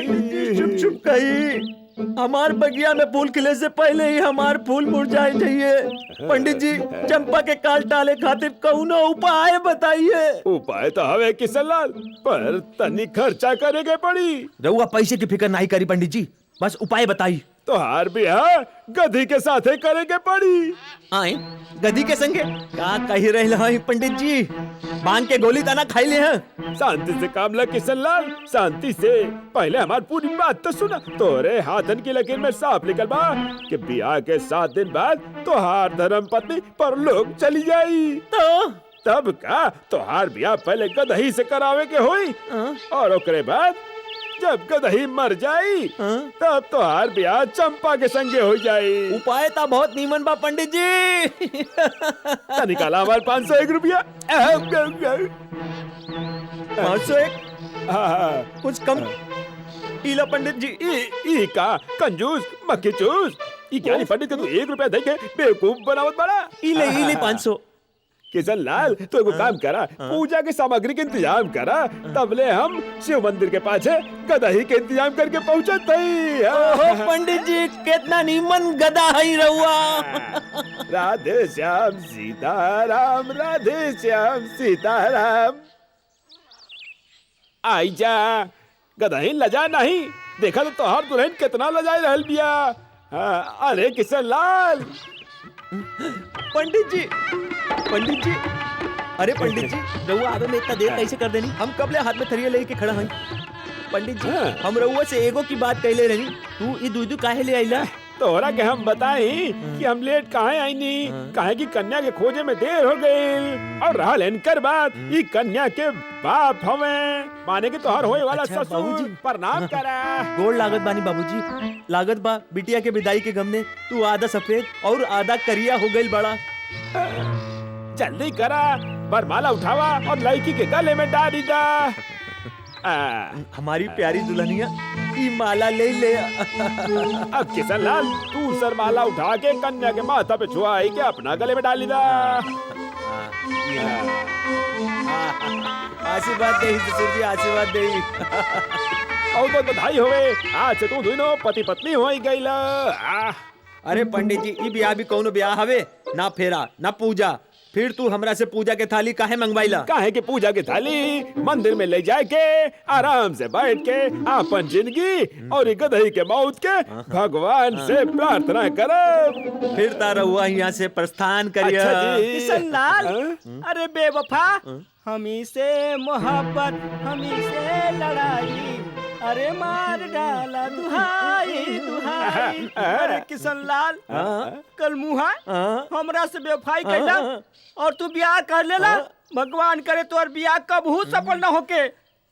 चुप चुप कही, हमार बगिया में फूल खिले से पहले ही हमार फूल मुरझाए चाहिए। पंडित जी चंपा के काल टाले खातिर कौनो उपाय बताइए। उपाय तो हवे किशन लाल, पर तनी खर्चा करे के पड़ी। रउआ पैसे की फिक्र नहीं करी पंडित जी, बस उपाय बताई। तोहार ब्याह गधी के साथे करे के पड़ी। आए गधी के संगे का कही रहे हैं पंडित जी? बांध के गोली ताना खाई ले हैं। शांति से काम ला किशन लाल, शांति से। पहले हमारी पूरी बात तो सुना। तोरे हाथन की लकीर में साफ लिखल बा कि ब्याह के 7 दिन बाद तोहार धर्म पत्नी परलोक चली जाई। तो तब का तोहार ब्याह पहले गदही से करावे के होई और ओकरे बाद जब गदही मर जाई तब तोहार ब्याह चंपा के संगे हो जाई। उपाय तो बहुत नीमन बा पंडित जी। निकाला हमारे 501 रुपया। 501 कुछ कम इला पंडित जी। ई का कंजूस मक्खी चूस। ई ज्ञानी पंडित के तू 1 रुपया दे के बेवकूफ बनावत बड़ा। इले 500। किशन लाल तो एगो काम करा, पूजा की सामग्री के इंतजाम करा, तबले हम शिव मंदिर के पाछे गदही के इंतजाम करके पहुंचत हई। ओहो पंडित जी कितना नीमन गदा हई रहुआ। राधे श्याम सीताराम, राधे श्याम सीताराम। आई जा गदही लजा नहीं, देखा तो तोहार दुल्हन कितना लजाई रहल बिया। अरे किशन लाल। पंडित जी अरे पंडित जी रउआ आवे में इतना देर कैसे कर देनी? हम कब ले हाथ में थरिया लेके खड़ा हई। पंडित जी हम रउआ से एगो की बात कहले रही, तू ई दूध काहे ले आइला? तोहरा के हम बताई कि हम लेट काहे आईनी, काहे की कन्या के खोजे में देर हो गई। और रहा इनकर बात, ई कन्या के बाप हवे, माने कि तोहर होए वाला अच्छा, ससुर। बाबूजी। प्रणाम करा। गोड़ लागत बानी बाबूजी। लागत बा बिटिया के विदाई के गम ने तू आधा सफेद और आधा करिया हो गई बड़ा। जल्दी करा, बरमाला उठावा और लड़की के गले में डाली दा। हमारी प्यारी दुल्हनिया ई माला ले ले। अब किशन लाल तू सरमाला उठा के कन्या के माथा पे छुआई के अपना गले में डाली दा। आशीर्वाद दे ससुर जी, आशीर्वाद दे। और तो बधाई होवे, आज से तू दोनों पति पत्नी हो गई ला। अरे पंडित जी ई ब्याह भी कौनो ब्याह हवे ना, फेरा ना पूजा, फिर तू हमरा से पूजा के थाली काहे मंगवाइला? काहे की पूजा की थाली मंदिर में ले जाए के आराम से बैठ के अपन जिंदगी और गदही के मौत के भगवान से प्रार्थना करे। फिर तारा हुआ यहाँ से प्रस्थान करिए। अच्छा जी। किशन लाल, अरे बेवफा, हमी से मोहब्बत, हमी से लड़ाई, अरे मार डाला दुहाई दुहाई। अरे किशन लाल, कल मुहा हमरा से बेवफाई कैला और तू ब्याह कर लेला। भगवान करे तोर ब्याह कबहू सफल न होके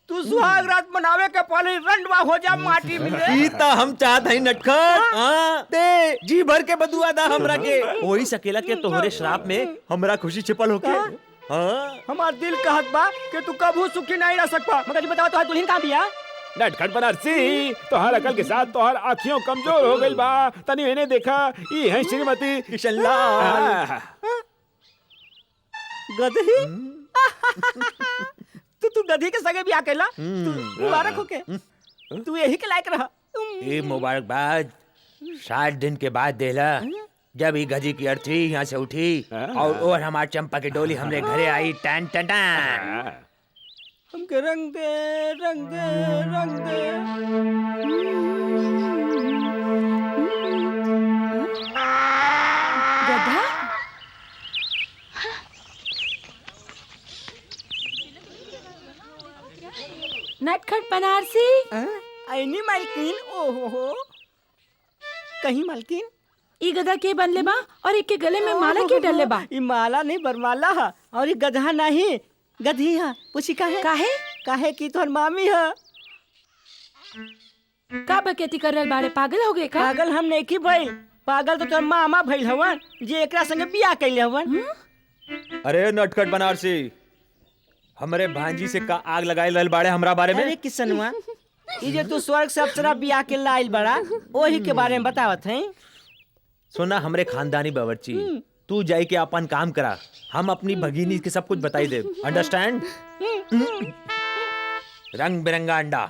तू सुहाग रात मनावे के पहले रंडवा हो जा माटी में। ई ता हम चाहत हई नटखट। दे जी भर के बदुआ दा हमरा के। होई सकेला के तोहरे श्राप में हमरा खुशी छिपल होके। हमार दिल कहत बा कि तू कबहू सुखी नहीं रह सकबा। मगर जी बताओ तोहर दुल्हन कहां बिया? नटखट बनारसी, तोहर अकल के साथ तोहर आँखियों कमजोर हो गई बा। तनी इन्हें देखा, ई है श्रीमती किशन लाल। गदही तू गधी के संगे ब्याह कैला? मुबारक होके, तू यही के लायक रहा। ये मुबारकबाद 7 दिन के बाद देला, जब ये गधी की अर्थी यहाँ से उठी और हमार चंपा की डोली हमरे घरे आई। टन टन टन। हमके रंग दे रंग दे रंग दे। गधा नटखट बनारसी आईनी मालकिन, ओहो हो। कहीं मालकिन, ई गधा के बनले बा और एक के गले में माला क्यों डलले बा? ई माला नहीं बरमाला है और ई गधा नहीं गधी है। पूछी काहे? काहे? काहे की तोहर मामी है। का बकेती कर रहल बाड़े? पागल हो गए का? पागल हम नहीं की भइल, पागल तो तोहर मामा भइल हवन जे एकरा संगे बियाह कैले हवन। अरे नटखट बनारसी, हमरे भांजी से का आग लगाए रहल बाड़े हमरा बारे में? अरे किसनवा, ई जे तू स्वर्ग से अप्सरा बियाह के लाइल बड़ा ओही के बारे में बतावत हैं। सुना हमरे खानदानी बावर्ची, तू जाई के अपन काम करा, हम अपनी भगिनी के सब कुछ बताई दे। अंडरस्टैंड? रंग बिरंगा अंडा।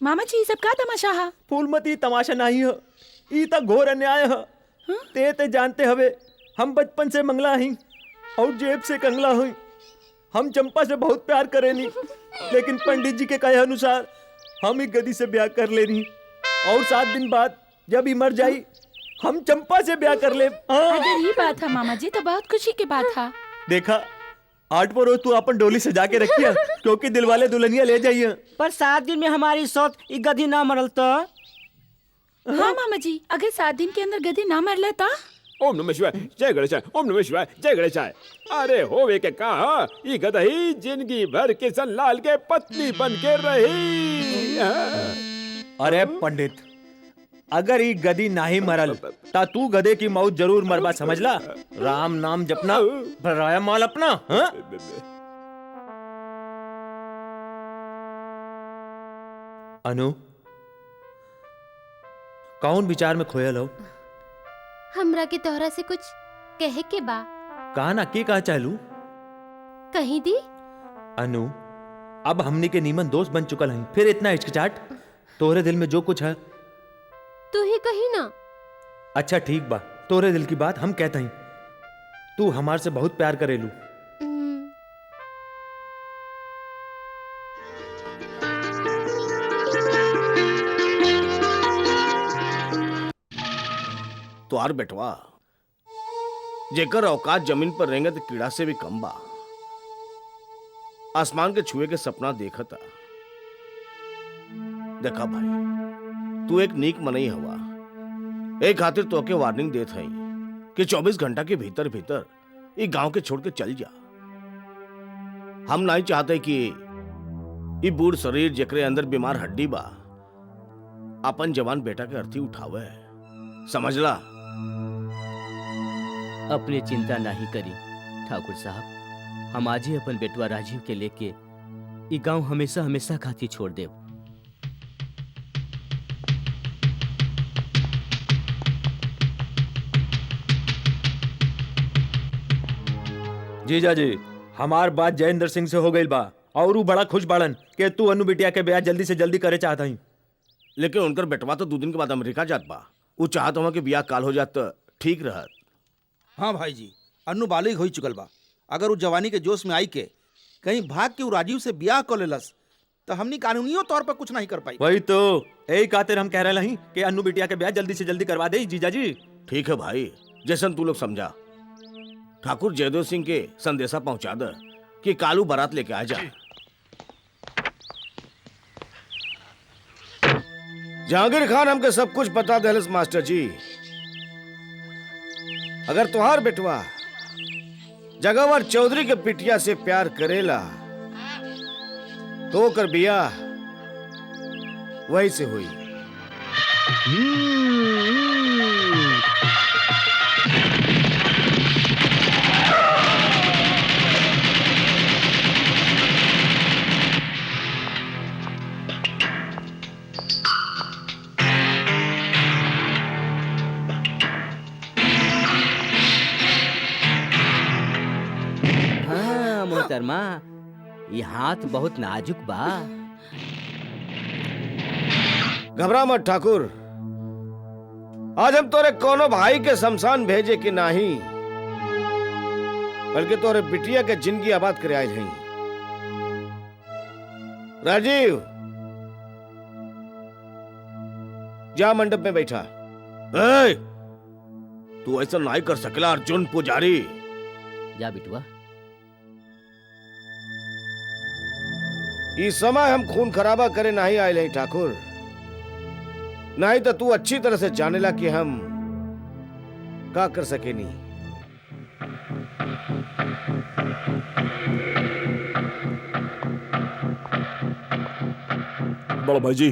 मामा जी, ये सब का तमाशा है? फूलमती तमाशा नहीं है, ई त घोर अन्याय है। ते जानते हवे हम बचपन से मंगला ही और जेब से कंगला हुई। हम चंपा से बहुत प्यार करेनी, लेकिन पंडित जी के कहे अनुसार हम ही गदी से ब्याह कर लेनी और 7 दिन बाद जब ही मर जाई हम चंपा से ब्याह कर ले। अगर ये बात है मामा जी तो बहुत खुशी की बात है। देखा, 8 पर रोज तू अपन डोली सजा के रखिया, क्योंकि दिलवाले दुल्हनिया ले जाइए। पर 7 दिन में हमारी सौत ई गधी ना मरल तो? हाँ मामा जी, अगर 7 दिन के अंदर गधी ना मर लेता? ओम नमः शिवाय, जय गणेशाय। ओम नमः शिवाय, जय गणेशाय। अरे होवे के कहा ये गदही जिंदगी भर किशन लाल के पत्नी बन के रही। अरे पंडित, अगर ये गदी नहीं मरल ता तू गधे की मौत जरूर मरबा, समझला? राम नाम जपना, भराया माल अपना। हाँ? अनु, कौन विचार में खोयल हो? हमरा के तोहरा से कुछ कहे के बा। कहा ना के कहा चाहलू? कहीं दी? अनु, अब हमनी के नीमन दोस्त बन चुकल हैं, फिर इतना हिचकिचाहट? तोहरे दिल में जो कुछ है तू ही कही ना। अच्छा ठीक बा, तोरे दिल की बात हम कहते हैं। तू हमार से बहुत प्यार करेलू। तुहार बेटवा जेकर औकात जमीन पर रहेंगे तो कीड़ा से भी कम बा। आसमान के छुए के सपना देखा था। देखा भाई, तू एक नीक मनई हवा, एक खातिर तो के वार्निंग देत हई कि 24 घंटा के भीतर भीतर ये गांव के छोड़ के चल जा। हम नहीं चाहते कि ये बूढ़ शरीर जेकरे अंदर बीमार हड्डी बा अपन जवान बेटा के अर्थी उठावे, समझला? अपने चिंता नहीं करी ठाकुर साहब, हम आज ही अपन बेटवा राजीव के लेके ये गांव हमेशा हमेशा खातिर छोड़ देव। जीजा जी, हमार बात जयेंद्र सिंह से हो गई बा और वो बड़ा खुश बाड़न कि तू अनु बिटिया के ब्याह जल्दी से जल्दी करे चाहता ही। लेकिन उनकर बेटवा तो 2 दिन के बाद अमेरिका जात बा। वो चाहत हुआ कि ब्याह काल हो जात तो ठीक रहत। हाँ भाई जी, अन्नू बालिग हो चुकल बा। अगर वो जवानी के जोश में आई के कहीं भाग के वो राजीव से ब्याह कर लेलस तो हमनी कानूनियों तौर पर कुछ नहीं कर पाई। वही तो यही खातिर हम कह रहे हैं कि अनु बिटिया के ब्याह जल्दी से जल्दी करवा दे जीजा जी। ठीक है भाई, जैसन तू लोग समझा। ठाकुर जयदेव सिंह के संदेशा पहुंचा दे कि कालू बारात लेके आ जा। जहांगीर खान हमके सब कुछ बता देलस मास्टर जी। अगर तुहार बेटवा जगावर चौधरी के पिटिया से प्यार करेला तो कर बियाह वही से हुई। हाँ मोहतरमा, ये हाथ बहुत नाजुक बा। घबरा मत ठाकुर, आज हम तोरे कोनो भाई के शमशान भेजे कि नहीं, बल्कि तोरे बिटिया के जिंदगी आबाद करे आए हैं। राजीव, जा मंडप में बैठा। ए, तू ऐसा नहीं कर सकेला अर्जुन पुजारी। जा बिटुआ। इस समय हम खून खराबा करे नहीं आए हैं ठाकुर, नहीं तो तू अच्छी तरह से जानेला कि हम का कर सके नहीं। बड़ा भाई जी,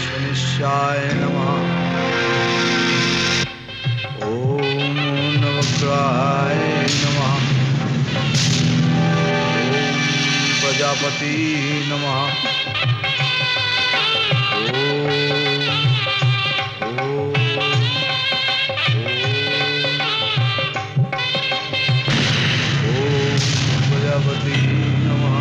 शनिश्चाय नमः। ओम नवग्रहाय नमः। ओम प्रजापति नमः। ओम प्रजापति नमः।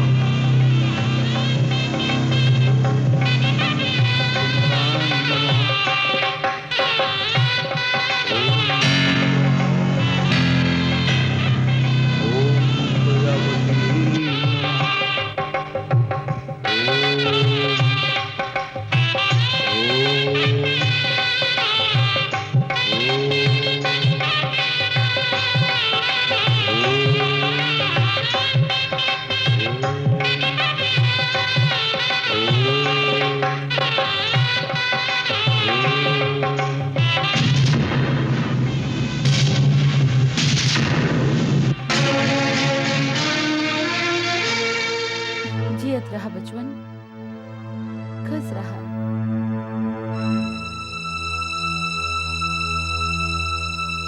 जियत रहा बचवन, खुश रहा।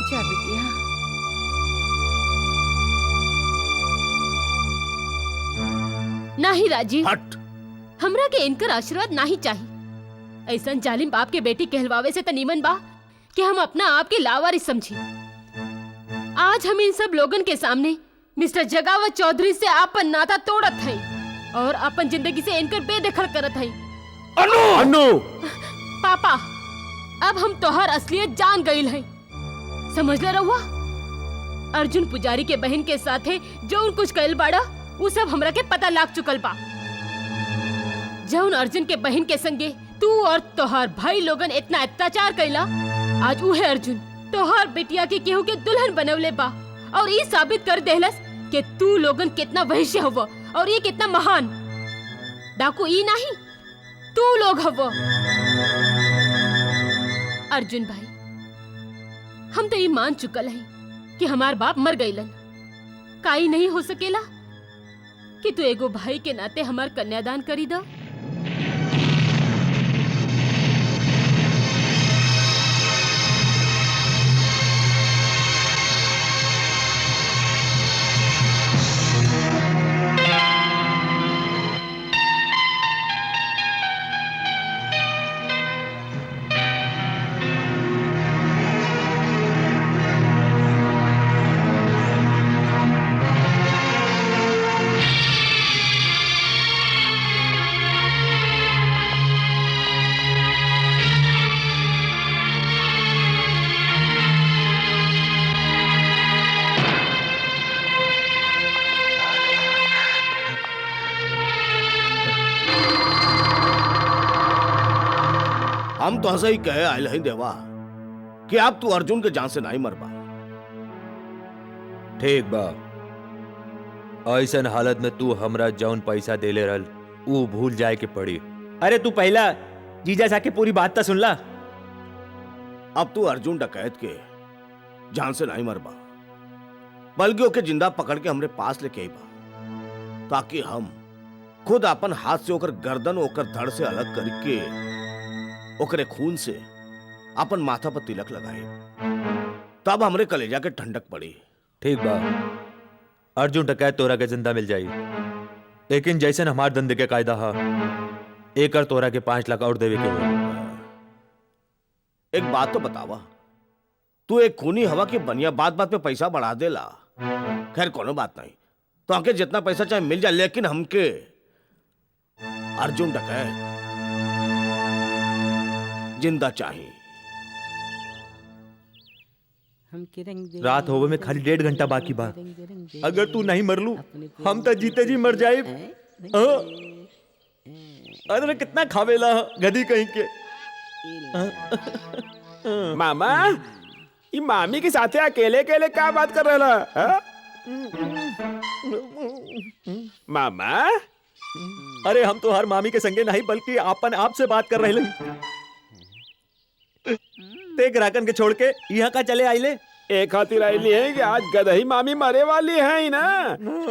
जा बिटिया। नहीं राजीव, हट। हमरा के इनकर आशीर्वाद नहीं चाहिए। ऐसा जालिम बाप के बेटी कहलवावे से तनीमन बा कि हम अपना आप के लावारिस समझी। आज हम इन सब लोगन के सामने मिस्टर जगावत चौधरी से आपन नाता तोड़त हैं और अपन जिंदगी से इनकर बेदखल करत हैं। अनु, अनु। पापा, अब हम तोहर असलियत जान गईल हैं। समझ ले रहुआ, अर्जुन पुजारी के बहन के साथे जो कुछ कइल बाड़ा वो सब हमरा के पता लाग चुकल बा। जौन अर्जुन के बहन के संगे तू और तोहार भाई लोगन इतना अत्याचार कइला, आज उहे अर्जुन तोहार बिटिया के केहू के दुल्हन बनवले बा और ये साबित कर देहलस कि तू लोगन कितना वैश्य हव और ये कितना महान। डाकू ई नहीं, तू लोग हव। अर्जुन भाई, हम तो ये मान चुकल हैं कि हमार बाप मर गईलन। काई नहीं हो सकेला कि तू एगो भाई के नाते हमार कन्यादान करी दा। हम तो ऐसा ही कहे आयल हैं देवा कि आप तू अर्जुन के जान से नहीं मरबा। ठीक बा, ऐसन हालत में तू हमरा जौन पैसा देले रहल वो भूल जाए के पड़ी। अरे तू पहला जीजा जाके पूरी बात तो सुन ला। अब तू अर्जुन डकैत के जान से नहीं मरबा, बल्कि ओके जिंदा पकड़ के हमरे पास लेके आईबा, ताकि हम खुद अपन हाथ से ओकर गर्दन ओकर धड़ से अलग करके ओकरे खून से अपन माथा पर तिलक लगाए, तब हमरे कलेजा के ठंडक पड़ी। ठीक बा, अर्जुन डकैत तोरा के जिंदा मिल जाई, लेकिन जैसन हमार धंधे के कायदा हा, एकर तोरा के 5 लाख और देवे के होई। एक बात तो बतावा, तू एक खूनी हवा की बनिया बात बात पे पैसा बढ़ा देला। खैर कोनो बात नहीं, तो आके जितना पैसा चाहे मिल जाए, लेकिन हमके अर्जुन डकैत जिंदा चाहिए। रात होवे में खाली 1.5 घंटा बाकी बा। अगर तू नहीं मरलू हम तो जीते जी मर जाए। अरे कितना खावेला गधी कहीं के। मामा ये मामी के साथे अकेले अकेले क्या बात कर रहा? मामा अरे हम तो हर मामी के संगे नहीं बल्कि आपन आप से बात कर रहे ते ग्राहकन के छोड़ के यहाँ का चले आइले। एक खातिर आईली है कि आज गदही मामी मरे वाली है ही ना।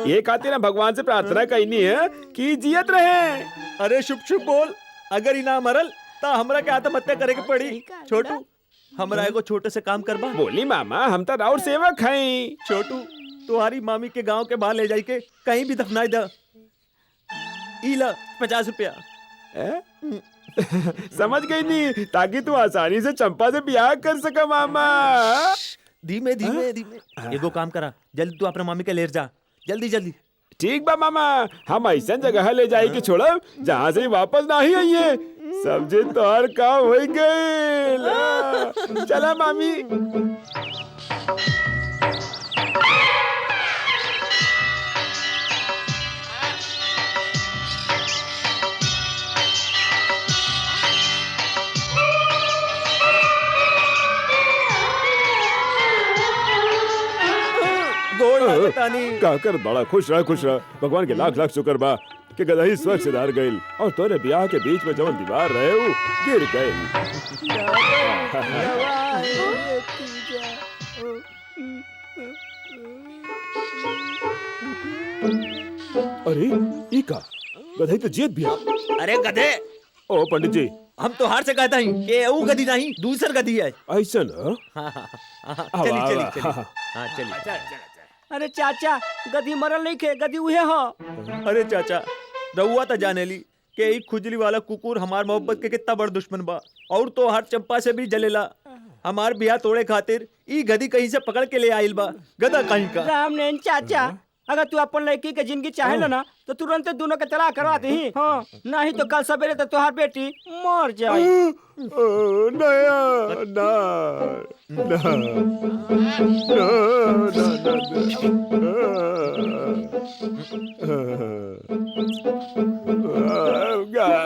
ये खातिर भगवान से प्रार्थना करनी है कि जियत रहे। अरे शुभ शुभ बोल, अगर ही ना मरल तो हमरा के आत्महत्या करे के पड़ी। छोटू हमरा एगो छोटे से काम करबा। बोली मामा हम तो राउर सेवक हैं। छोटू तुम्हारी मामी के गांव के बाहर ले जाई के कहीं भी दफनाई दा। इला 50 रुपया। समझ गई नहीं, ताकि तू आसानी से चंपा से ब्याह कर सका मामा। धीमे धीमे धीमे एगो काम करा, जल्दी तू अपना मामी के ले जा, जल्दी जल्दी। ठीक बा मामा, हम ऐसा जगह ले जाए कि छोड़ा जहाँ से वापस ना ही आइए। समझे तो हर काम हो गए। चला मामी। का कर बड़ा खुश रहा भगवान के लाख लाख शुक्र बा कि गदही स्वर्ग से दार गइल और तोरे ब्याह के बीच में जवन दीवार रहे वो गिर गइल। अरे ई का गदही तो जीत भी। अरे गधे। ओ पंडित जी हम तो हार से कहता ही कि वो गधी नहीं दूसर गधी है। ऐसा ना। चली चली। अरे चाचा गधी मरल नहीं खे, गधी उहे हो। अरे चाचा रउआ तो जाने ली कि ई खुजली वाला कुकुर हमार मोहब्बत के कितना बड़ दुश्मन बा और तो हर चंपा से भी जलेला। हमार ब्याह तोड़े खातिर ई गधी कहीं से पकड़ के ले आइल बा, गधा कहीं का। राम ने चाचा अगर तू अपन लड़की के जिंदगी चाहे ना तो तुरंत दोनों के तलाक करवा दही। हाँ नहीं तो कल सवेरे तो तुहार बेटी मर जाए।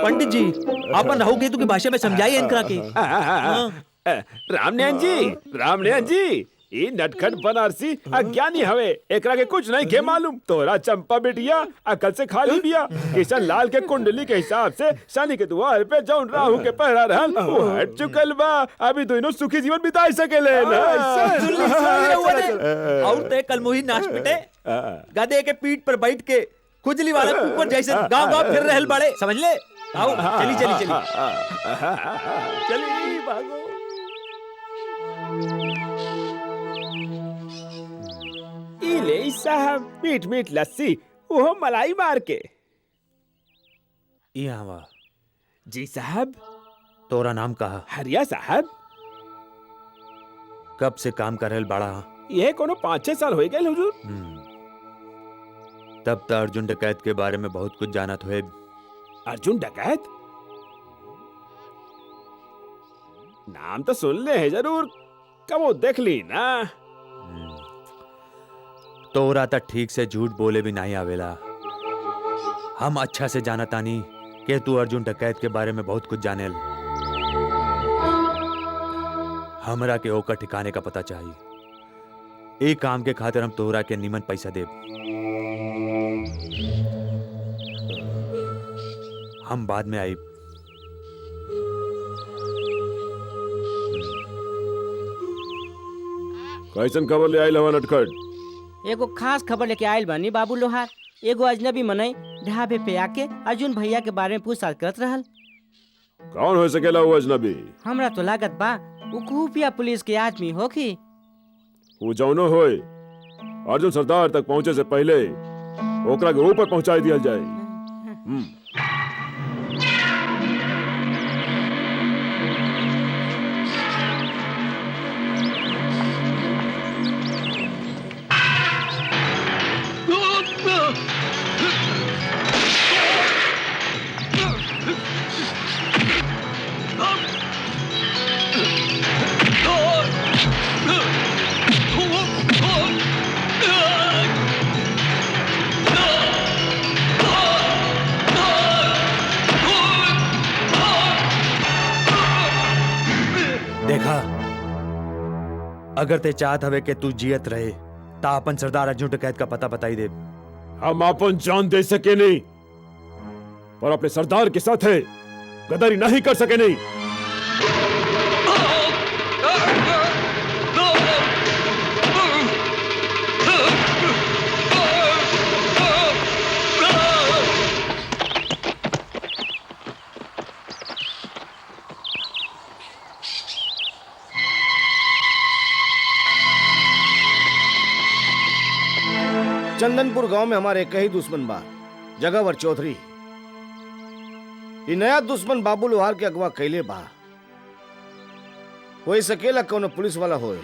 पंडित जी अपन राहु केतु की भाषा में समझाइए इनकरा के। रामनयन जी ये नटखट बनारसी अज्ञानी हवे, एकरा के कुछ नहीं के मालूम। तोरा चंपा बेटिया अकल से खाली बिया। किशन लाल के कुंडली के हिसाब से शनि के द्वार पे जौन राहु के पहरा रहल वो हट चुकल बा। अभी दोनों सुखी जीवन बिता सकेले ना। और ते कल मुही नाच पिटे गधे के पीठ पर बैठ के खुजली वाला कुकुर जैसे गांव गांव फिर रहल बड़े, समझ ले। आओ चली चली चली चली भागो। ले साहब मीठ मीठ लस्सी वो मलाई मार के। यहाँ जी साहब। तोरा नाम कहा? हरिया साहब। कब से काम कर रहल बड़ा? ये कोनो 5-6 साल हो गए हुजूर। तब तो अर्जुन डकैत के बारे में बहुत कुछ जानत होए। अर्जुन डकैत नाम तो सुन ले है जरूर, कब देख ली ना। तोरा तो ठीक से झूठ बोले भी नहीं आवेला। हम अच्छा से जाना तानी कि तू अर्जुन डकैत के बारे में बहुत कुछ जानेल। हमरा के ओकर ठिकाने का पता चाहिए। एक काम के खातिर हम तोरा के नीमन पैसा देब। हम बाद में आई। कैसन खबर ले आइल हवा नटखट? एगो खास खबर लेके आयल बानी बाबू लोहार। एगो अजनबी मनई ढाबे पे आके अर्जुन भैया के बारे में पूछताछ करत रहल। कौन हो सकेला वो अजनबी? हमरा तो लागत बा वो खुफिया पुलिस के आदमी होखी। वो जौनो होए अर्जुन सरदार तक पहुंचे से पहले ओकरा के ऊपर पहुंचा दिया जाए। अगर ते चाहत हवे कि तू जियत रहे ता अपन सरदार अर्जुन डकैत का पता बताई दे। हम अपन जान दे सके नहीं, पर अपने सरदार के साथ है गद्दारी नहीं कर सके नहीं। चंदनपुर गांव में हमारे एक ही दुश्मन बा, जगावर चौधरी। ये नया दुश्मन बाबू लोहार के अगवा कैले बा। कोई सकेला कोनो पुलिस वाला होए।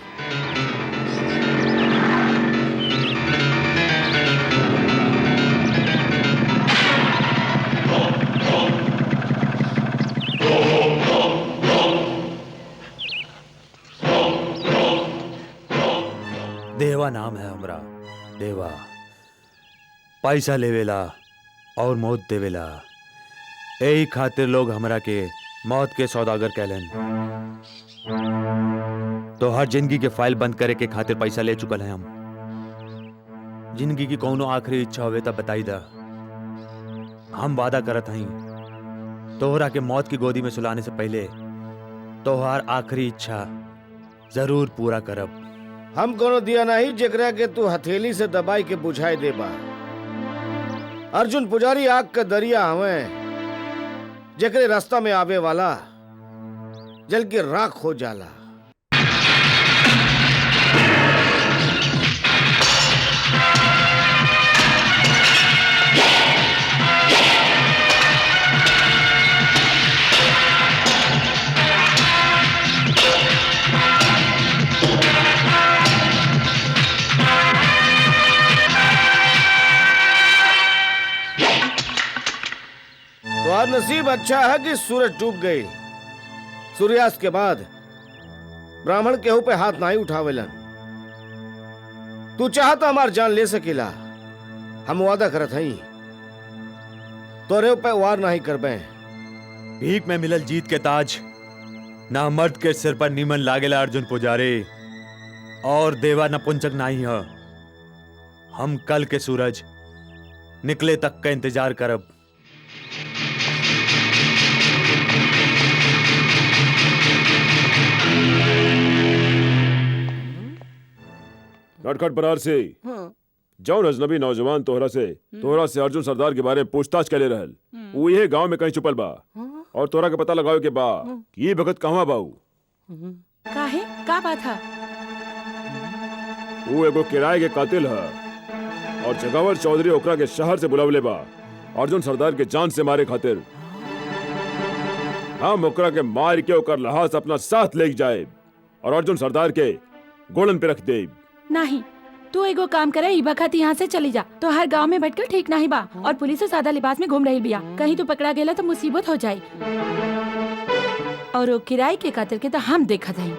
देवा नाम है हमरा, देवा। पैसा लेवेला और मौत देवेला, यही खातिर लोग हमरा के मौत के सौदागर कहलन। तो हर जिंदगी के फाइल बंद करे के खातिर पैसा ले चुकल है हम। जिंदगी की कौनो आखिरी इच्छा होवे तब बताई दा। हम वादा करत हई तोहरा के मौत की गोदी में सुलाने से पहले तोहार आखिरी इच्छा जरूर पूरा करब। हम कोनो दिया नहीं जेकरा के तू हथेली से दबाई के बुझाई देबा। अर्जुन पुजारी आग का दरिया हमें, जेकरे रास्ता में आवे वाला जल के राख हो जाला। तो नसीब अच्छा है कि सूरज डूब गई। सूर्यास्त के बाद ब्राह्मण केहू पे हाथ नहीं उठावेलन। तू चाहता हमार जान ले सकेला, हम वादा करत हई तोरे पे वार नहीं करबे। भीख में मिलल जीत के ताज ना मर्द के सिर पर नीमन लागेला अर्जुन पुजारी। और देवा नपुंसक नहीं है। हम कल के सूरज निकले तक का इंतजार करब। नटखट बरार से जौन अजनबी नौजवान तोहरा से अर्जुन सरदार के बारे में पूछताछ करे रहल, वो ये गांव में कहीं छुपल बा और तोहरा के पता लगावे के बा कि ये भगत कहवा बाऊ। काहे का बात है? वो एगो किराए के कातिल है और जगावर चौधरी ओकरा के शहर से बुलावले बा अर्जुन सरदार के जान से मारे खातिर। हम ओकरा के मार के ओकर लहास अपना साथ ले जाए और अर्जुन सरदार के गोलन पे रख दे। नहीं, तू एगो काम करे, ई बखत यहाँ से चली जा। तो हर गांव में भटकर ठीक नहीं बा और पुलिस सादा लिबास में घूम रही बिया। कहीं तू पकड़ा गेला तो मुसीबत हो जाए। और वो किराए के कातिल के तो हम देखत हई।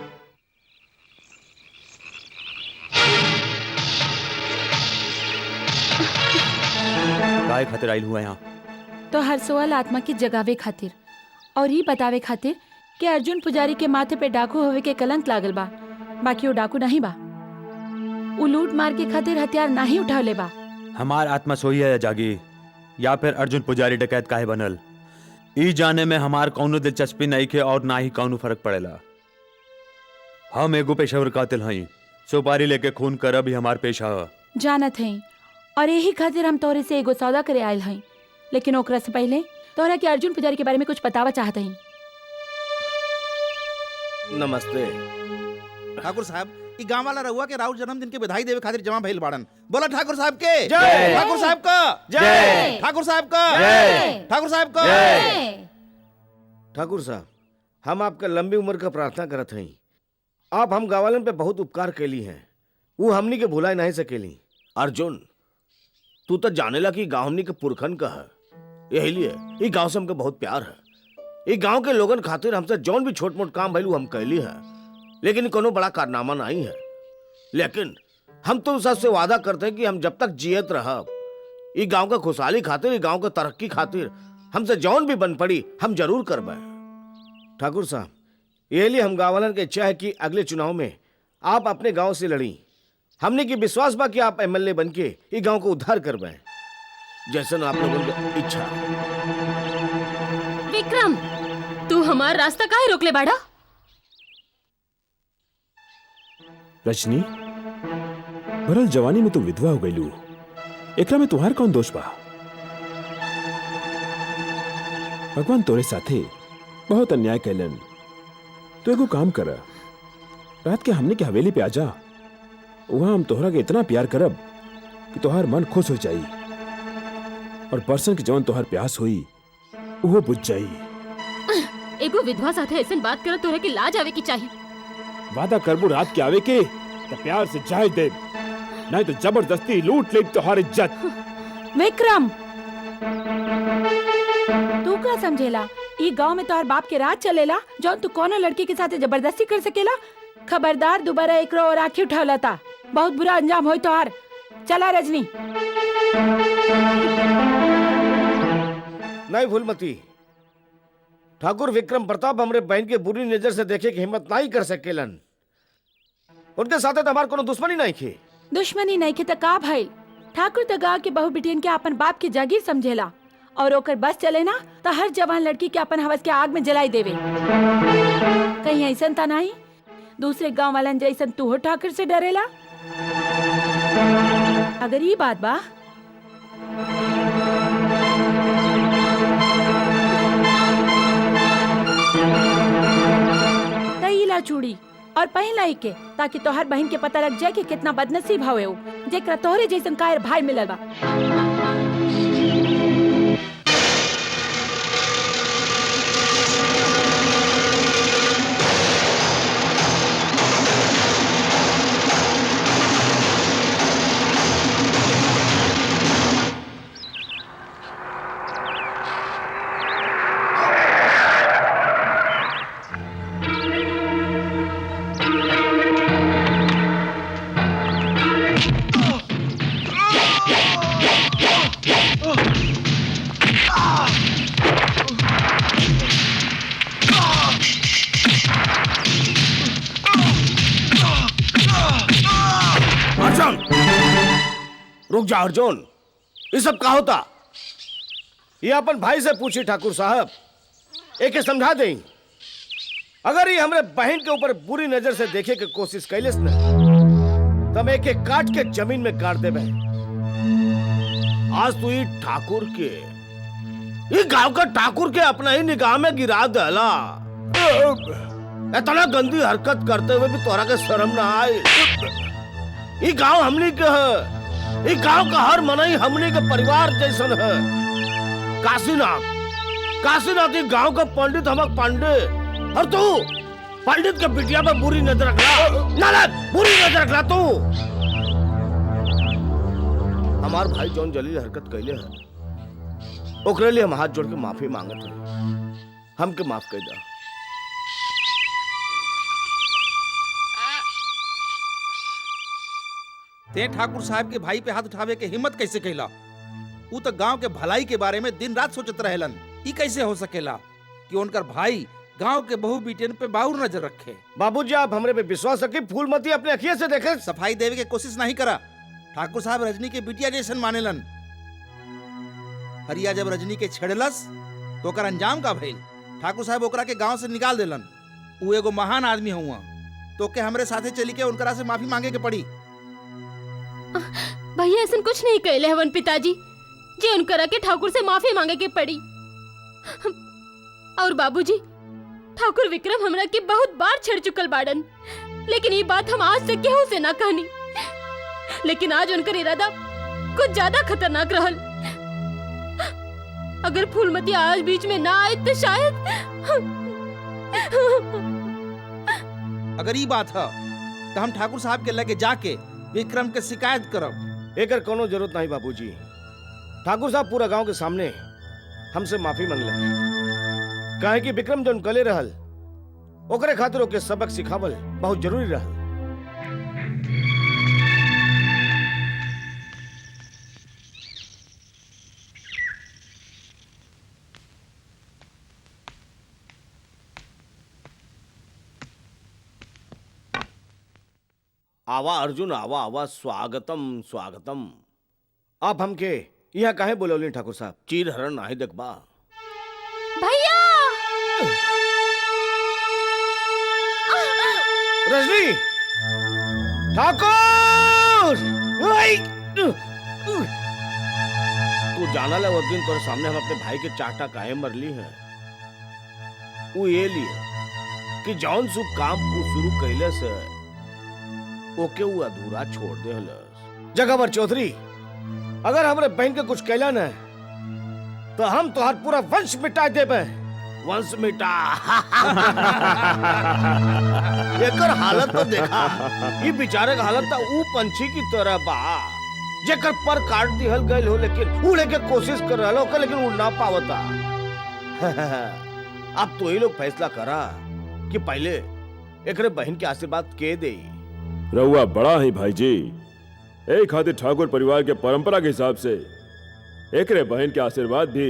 काय खातिर आइल हुआ यहाँ? तो हर सोअल आत्मा की जगावे खातिर और ये बतावे खातिर कि अर्जुन पुजारी के माथे पे डाकू होवे के कलंक लागल बा। बाकी वो डाकू नहीं बा। वो लूट मार के खातिर हथियार नहीं उठावले बा। हमार आत्मा सोई है या जागी, या फिर अर्जुन पुजारी डकैत काहे बनल, ई जाने में हमार कौनो दिलचस्पी नहीं के और ना ही कौनो फर्क पड़ेला। हम एगो पेशेवर कातिल हई। सुपारी लेके खून करब ही हमार पेशा है। जानत हई और यही खातिर हम तोरे से एगो सौदा करे आयल हई। लेकिन ओकरा से पहले तोरा के अर्जुन पुजारी के बारे में कुछ बतावा चाहत हई। नमस्ते ठाकुर साहब, ई गांव वाला रहुआ के राउर जन्मदिन के बधाई देवे खातिर जमा भइल बाड़न। बोला ठाकुर साहब के जय। ठाकुर साहब का जय। ठाकुर साहब का जय। ठाकुर साहब का ठाकुर साहब, हम आपका लंबी उम्र का प्रार्थना करत हई। आप हम गावालन पे बहुत उपकार कैली हैं, वो हमनी के भुला नहीं सकेली। अर्जुन, तू तो जानेला कि गांव हमनी के पुरखन का है, यही लिए ई गांव से हमके बहुत प्यार है। ई गांव के लोगन खातिर हमसे जौन भी छोट मोट काम भइल हम कैली है, लेकिन कोनो बड़ा कारनामा नहीं है। लेकिन हम तो सबसे वादा करते हैं कि हम जब तक जियत रहब, ई गांव का खुशहाली खातिर, ई गांव का तरक्की खातिर हमसे जौन भी बन पड़ी हम जरूर करबे। ठाकुर साहब, ये लिए हम गांव वालन के इच्छा है कि अगले चुनाव में आप अपने गांव से लड़ी, हमने की विश्वास बा कि आप एमएलए बन के ये गांव को उद्धार करवाएं, जैसन आप लोगों की इच्छा। विक्रम, तू हमार रास्ता काहे रोकले बाड़ा? रजनी, भरल जवानी में तू विधवा हो गईलू, एकरा में तुहार कौन दोष बा? भगवान तोरे साथे बहुत अन्याय कैलन। तू एगो काम कर, रात के हमने के हवेली पे आजा, वहां हम तोहरा के इतना प्यार करब कि तोहार मन खुश हो जाई और बरसन के जवन तोहार प्यास हुई वो बुझ जाई। एगो विधवा साथे ऐसन बात करत तोहरा के लाज आवे की चाहिए। वादा करबू रात के आवे के तो प्यार से जाए दे, नहीं तो जबरदस्ती लूट ले तोहार इज्जत। विक्रम, तू का समझेला ई गांव में तोहर बाप के राज चलेला जौन तू कोनो लड़की के साथ जबरदस्ती कर सकेला? खबरदार, दोबारा एकरो और आँखी उठावला ता बहुत बुरा अंजाम होई तोहार। चला रजनी। नहीं फूलमती, ठाकुर विक्रम प्रताप हमरे बहन के बुरी नजर से देखे की हिम्मत नहीं कर सकेलन। उनके साथ तो हमार कोनो दुश्मनी नहीं खे। दुश्मनी नहीं खे त का भाई? ठाकुर तो गाँव के बहु बिटियन के अपन बाप की जागीर समझेला और ओकर बस चले ना तो हर जवान लड़की के अपन हवस के आग में जलाई देवे। कहीं ऐसन ता नहीं दूसरे गांव वालन जैसन तू हो ठाकुर से डरेला? अगर ये बात बा तईला चूड़ी और पहला ही के, ताकि तोहर बहन के पता लग जाए कि कितना बदनसीब हवे वो जेकरा तोहरे जैसन कायर भाई मिलल बा। रुक जा अर्जुन, ये सब क्या होता? ये अपन भाई से पूछी ठाकुर साहब, एक समझा दें। अगर ये हमरे बहन के ऊपर बुरी नजर से देखे की कोशिश कैलिस न, तब एक एक काट के जमीन में गाड़ देबे। आज तू ये ठाकुर के, ये गांव का ठाकुर के अपना ही निगाह में गिरा दला। इतना गंदी हरकत करते हुए भी तोरा के शर्म ना आए। ये गांव हमनी के है, ये गांव का हर मनई हमनी के परिवार जैसन है। काशीनाथ ये गांव का पंडित हमक पांडे, और तू पंडित के बिटिया पे बुरी नजर रखला। ना बुरी नजर रखला तू। हमार भाई जौन जलील हरकत कैले है, ओकरे लिए हम हाथ जोड़ के माफी मांगत है। हमके माफ कर दा। ते ठाकुर साहब के भाई पे हाथ उठावे के हिम्मत कैसे कैला? वो तो गांव के भलाई के बारे में दिन रात सोचत रहेलन। ई कैसे हो सकेला कि उनकर भाई गांव के बहु बिटियन पे बाउर नजर रखे? बाबूजी, आप हमरे पे विश्वास रखिए। फूलमती अपने अखियों से देखे। सफाई देवे के कोशिश नहीं करा। ठाकुर साहब रजनी के बिटिया जैसन मानेलन। हरिया जब रजनी के छेड़लस तो ओकर अंजाम का भइल? ठाकुर साहब ओकरा के गांव से निकाल देलन। वो एगो महान आदमी हुआ, तो के हमरे साथे चली के उनकरा से माफी मांगे के पड़ी। भैया ऐसा कुछ नहीं कहले हवन पिताजी, जे उनकरा के ठाकुर से माफी मांगे के पड़ी। और बाबूजी, ठाकुर विक्रम हमरा के बहुत बार छेड़ चुकल बाड़न, लेकिन ये बात हम आज तक केहू से ना कहनी। लेकिन आज उनकर इरादा कुछ ज्यादा खतरनाक रहल। अगर फूलमती आज बीच में ना आए तो शायद। अगर ये बात है तो हम ठाकुर साहब के लगे जाके विक्रम के शिकायत करब। एकर कोनो जरूरत नहीं बाबूजी। ठाकुर साहब पूरा गांव के सामने हमसे माफी मांगले। काहे कि विक्रम जौन कले रहल, ओकरे खातिर ओके सबक सिखावल बहुत जरूरी रहल। आवा अर्जुन आवा आवा, स्वागतम स्वागतम। आप हमके यहाँ काहे बोलोली ठाकुर साहब? चीर हरण नाही देखबा? भैया रजनी, ठाकुर, तू जाना ले, उस दिन तोरे सामने हम अपने भाई के चाटा काहे मरली है? वो ये लिए कि जौन सु काम को शुरू कैले से ओके वो अधूरा छोड़ दे हलस। जगह चौधरी, अगर हमरे बहन के कुछ कैला न तो हम तोहार पूरा वंश मिटा देबे। वंश मिटा। एकर हालत तो देखा, ये बेचारे का हालत तो ऊ पंछी की तरह बा जेकर पर काट दिहल गइल हो, लेकिन उड़े के कोशिश कर रहा हो, लेकिन उड़ ना पावता। अब तो ही लोग फैसला करा कि पहले एकरे बहन के आशीर्वाद के दे। रहुआ बड़ा ही भाई जी, एक खातिर ठाकुर परिवार के परंपरा के हिसाब से एकरे बहन के आशीर्वाद भी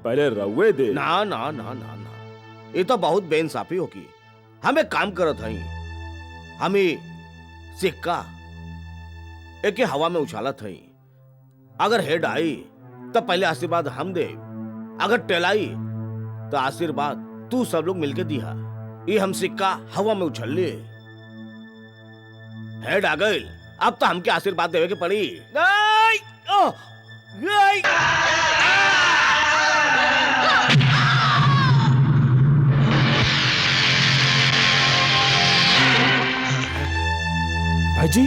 पहले रहुए दे। ना ना ना ना ना, ये तो बहुत बेइंसाफी होगी। हम एक काम करत हई, हमें सिक्का एक हवा में उछालत हई। अगर हेड आई तो पहले आशीर्वाद हम दे, अगर टेल आई तो आशीर्वाद तू सब लोग मिलके दिया। ये हम सिक्का हवा में उछल लिए, हेड आ गई, अब तो हमके आशीर्वाद देवे के पड़ी। भाई जी,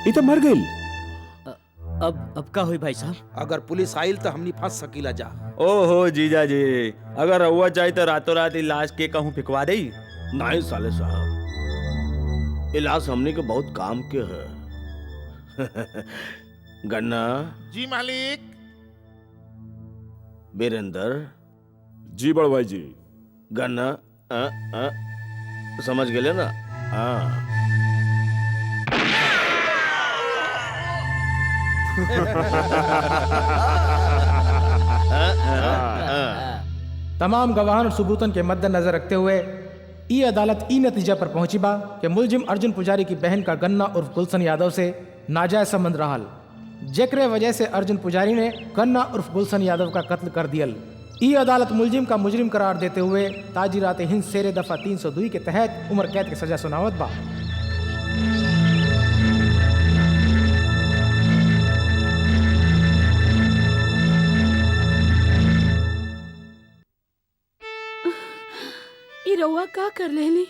ये तो मर गई। अब का हुई भाई साहब? अगर पुलिस आइल तो हमनी फंस सकीला जा। ओहो जीजा जी, अगर रहुआ चाहे तो रातों रात लाश के कहूँ फिकवा दे। नहीं साले साहब, इलाज हमने के बहुत काम के है। गन्ना जी मालिक। बीरेंद्र जी बड़ भाई जी। गन्ना समझ गए ना? हाँ। तमाम गवाहन और सबूतन के मद्देनजर रखते हुए ई अदालत ई नतीजा पर पहुंची बा कि मुलजिम अर्जुन पुजारी की बहन का गन्ना उर्फ गुलशन यादव से नाजायज संबंध रहल, जेकरे वजह से अर्जुन पुजारी ने गन्ना उर्फ गुलशन यादव का कत्ल कर दियल। ई अदालत मुलजिम का मुजरिम करार देते हुए ताजीरात हिंद शेर दफा 302 के तहत उम्र कैद की सजा सुनावत बा। ई रउआ का कर लेली?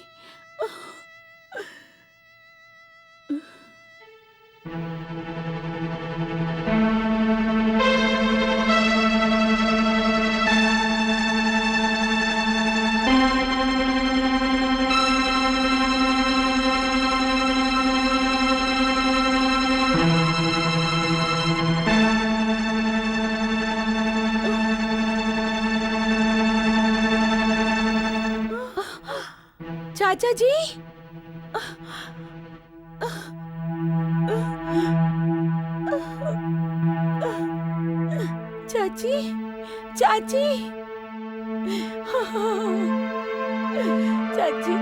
चाचा जी, चाची, चाची, चाची,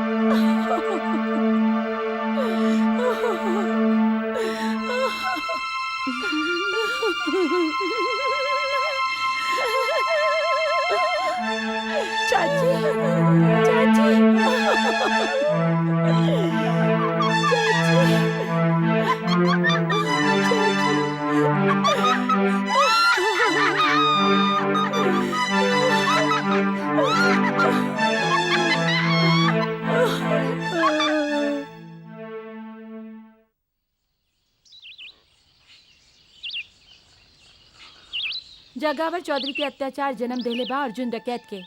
जगावर चौधरी के अत्याचार जन्म देले बा अर्जुन डकैत के।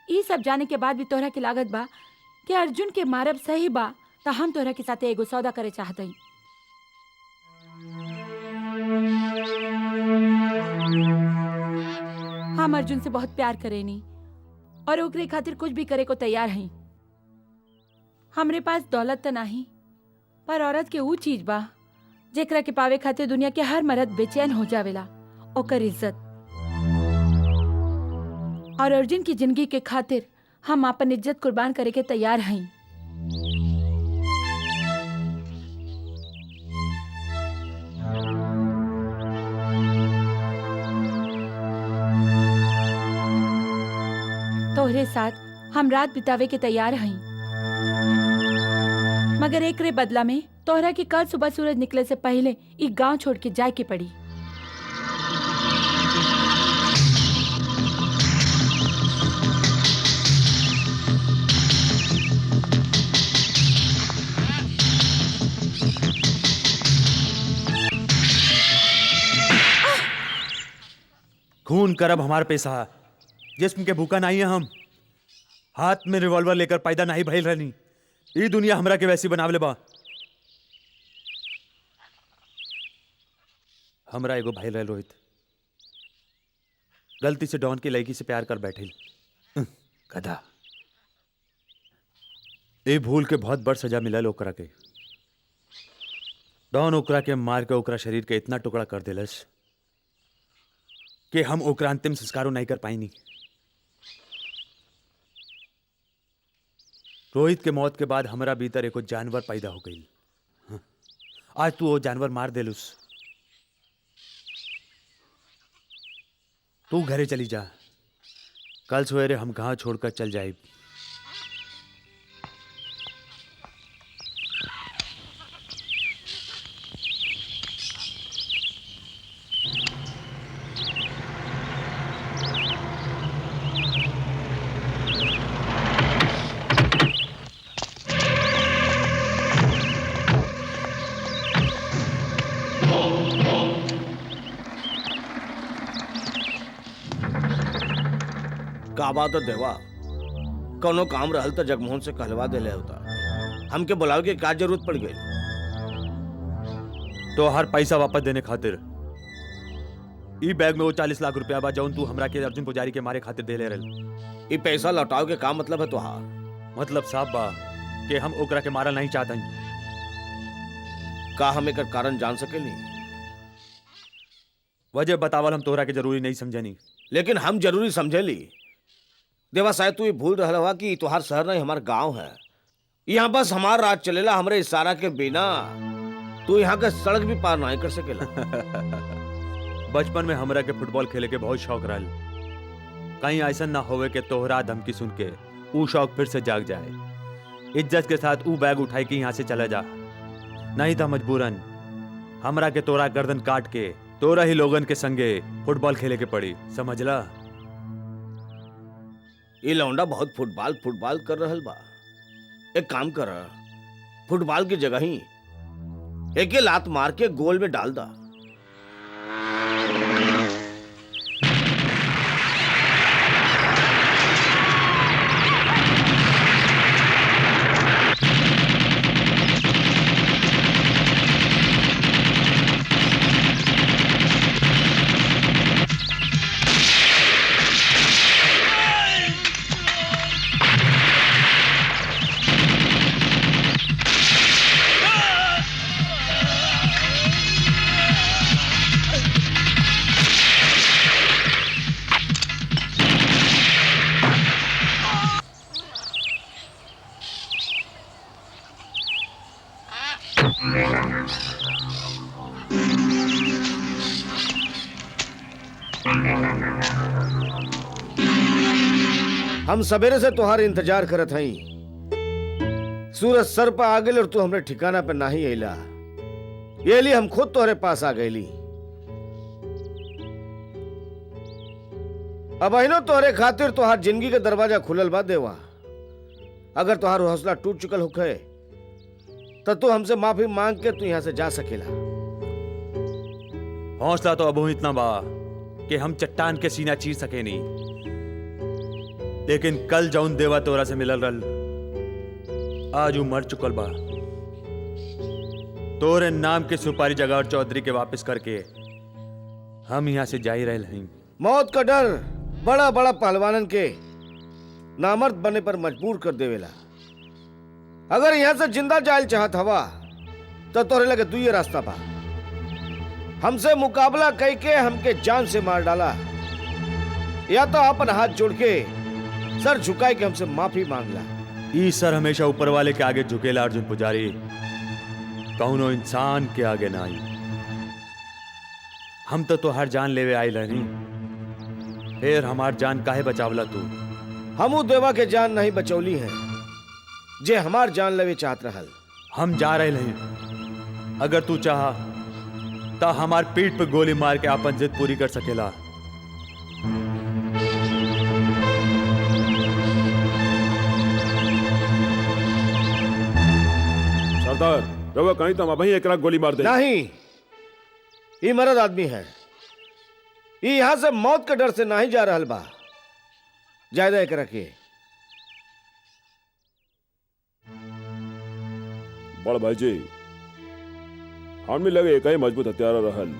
ई सब जाने के बाद भी तोहरा के लागत बा कि अर्जुन के मारब सही बा, तो हम तोहरा के साथे एगो सौदा करे चाहत हई। हम अर्जुन से बहुत प्यार करेनी और ओकरे खातिर कुछ भी करे को तैयार हई। हमरे पास दौलत तो नहीं, पर औरत के ऊ चीज बा जेकरा के पावे खातिर दुनिया के हर मर्द बेचैन हो जावेला, ओकर इज्जत। और अर्जुन की जिंदगी के खातिर हम अपन इज्जत कुर्बान करे के तैयार हई। तोहरे साथ हम रात बितावे के तैयार हई, मगर एकरे बदला में तोहरा के कल सुबह सूरज निकले से पहले ई गांव छोड़ के जाए के पड़ी। खून करब हमार पैसा, जिस्म के भूखा नहीं है हम। हाथ में रिवॉल्वर लेकर पैदा नहीं भइल रहनी। ई दुनिया हमरा के वैसी बनावले बा। हमरा एगो भाई रह रोहित, गलती से डॉन की लड़की से प्यार कर बैठे। गधा। ए भूल के बहुत बड़ सजा मिलल ओकरा के। डॉन ओकरा के मार के ओकरा शरीर के इतना टुकड़ा कर दिलस कि हम ओकरा अंतिम संस्कारों नहीं कर पाईनी। रोहित के मौत के बाद हमारा भीतर एको जानवर पैदा हो गई। आज तू वो जानवर मार देलुस। तू घरे चली जा, कल सवेरे हम गांव छोड़कर चल जाए। का बात है देवा, कोनो काम रहल तो जगमोहन से कहलवा देले होता। हमके बुलावे के का जरूरत पड़ गई? तो हर पैसा वापस देने खातिर ई बैग में वो 40 लाख रुपया बा जौन तू हमरा के अर्जुन पुजारी के मारे खातिर दे ले रहल। ये पैसा लौटाओ के का मतलब है तुहार? मतलब साफ बा कि हम ओकरा के मारल नहीं चाहते। का हम एकर कारण जान सकेली? वजह बतावल हम तोहरा के जरूरी नहीं समझनी। लेकिन हम जरूरी समझेली। देवा शायद तू ये भूल रहा हुआ कि तुहार शहर नहीं हमार गांव है। यहाँ बस हमार राज चलेला। हमरे इशारा के बिना तू यहाँ का सड़क भी पार नहीं कर सकेला। बचपन में हमरा के फुटबॉल खेले के बहुत शौक रहल। कहीं ऐसा ना होवे कि तोहरा धमकी सुन के ऊ शौक फिर से जाग जाए। इज्जत के साथ ऊ बैग उठाई के यहाँ से चला जा, नहीं था मजबूरन हमरा के तोरा गर्दन काट के तोरा ही लोगन के संगे फुटबॉल खेले के पड़ी। समझला? ये लौंडा बहुत फुटबॉल कर रहल बा। एक काम कर, फुटबॉल की जगह ही एक लात मार के गोल में डाल दा। हम सवेरे से तुहार इंतजार करत हई। सूरज सर पर आ गए और तू हमरे ठिकाना पे नहीं अइला। ये लिए हम खुद तोहरे पास आ गईली। अब अहिनो तोहरे खातिर तुहार जिंदगी के दरवाजा खुलल बा देवा। अगर तुहार हौसला टूट चुकल होखे तो तू हमसे माफी मांग के तू यहाँ से जा सकेला। हौसला तो अब इतना बा कि हम चट्टान के सीना चीर सके नहीं। लेकिन कल जौन देवा तोरा से मिलल रल, आज वो मर चुकल बा। तोरे नाम के सुपारी जगह चौधरी के वापस करके हम यहाँ से जा ही रहे हैं। मौत का डर बड़ा बड़ा पहलवानन के नामर्द बने पर मजबूर कर देवेला। अगर यहाँ से जिंदा जायल चाहत हवा तो तोरे लगे दुई रास्ता बा। हमसे मुकाबला कई के हमके जान से मार डाला, या तो अपन हाथ जोड़ के सर झुकाए के हमसे माफी मांगला। ई सर हमेशा ऊपर वाले के आगे झुकेला अर्जुन पुजारी, कौनो इंसान के आगे ना आई। हम तो हर जान लेवे आइल रहनी, फिर हमार जान काहे बचावला तू? हमू देवा के जान नहीं बचौली हैं जे हमार जान लेवे चाहत रहल। हम जा रहे नहीं। अगर तू चाहा तो हमार पीठ पे गोली मार के अपन जिद पूरी कर सकेला। सरदार रवा कहीं तो वहीं एक रात गोली मार दे। नहीं, ये मर्द आदमी है, ये यहां से मौत के डर से नहीं जा रहल बा। ज्यादा एक रखे। बड़ भाई जी, हमने लगे एक ही मजबूत हथियार रहल,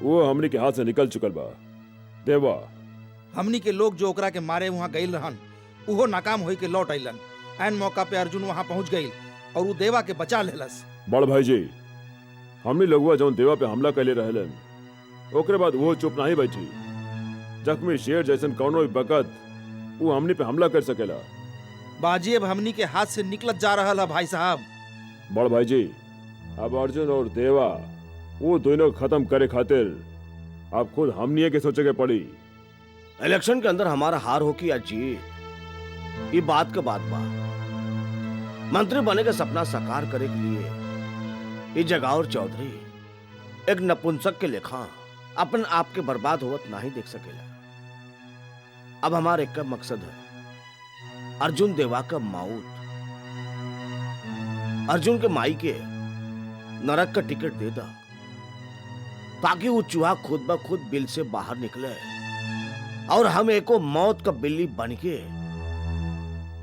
वो हमनी के हाथ से निकल चुकल बा। देवा, हमनी के लोग जो ओकरा के मारे वहाँ गईल रहन, उहो नाकाम होई के लौट अइलन। ऐन मौका पे अर्जुन वहाँ पहुँच गईल और वो देवा के बचा लेलस। बड़ भाई जी, हमनी लोगवा जौन देवा पे हमला कैले रहलन, ओकरे बाद वो चुप नहीं बैठी। जख्मी शेर जैसन कौनो भी बकत वो हमनी पे हमला कर सकेला। बाजी अब हमनी के हाथ से निकलत जा रहा है भाई साहब। बड़ भाई जी, अब अर्जुन और देवा वो दोनों खत्म करे खातिर अब खुद हमनी के सोचे के पड़ी। इलेक्शन के अंदर हमारा हार हो कि या जीत, ये बात का बात बा। मंत्री बने का सपना साकार करे के लिए ये जगावर चौधरी एक नपुंसक के लेखा अपन आप के बर्बाद होवत नहीं देख सकेला। अब हमारे एक मकसद है, अर्जुन देवा का मौत। अर्जुन के माई के नरक का टिकट दे दा, ताकि वो चूहा खुद ब खुद बिल से बाहर निकले और हम एको मौत का बिल्ली बन के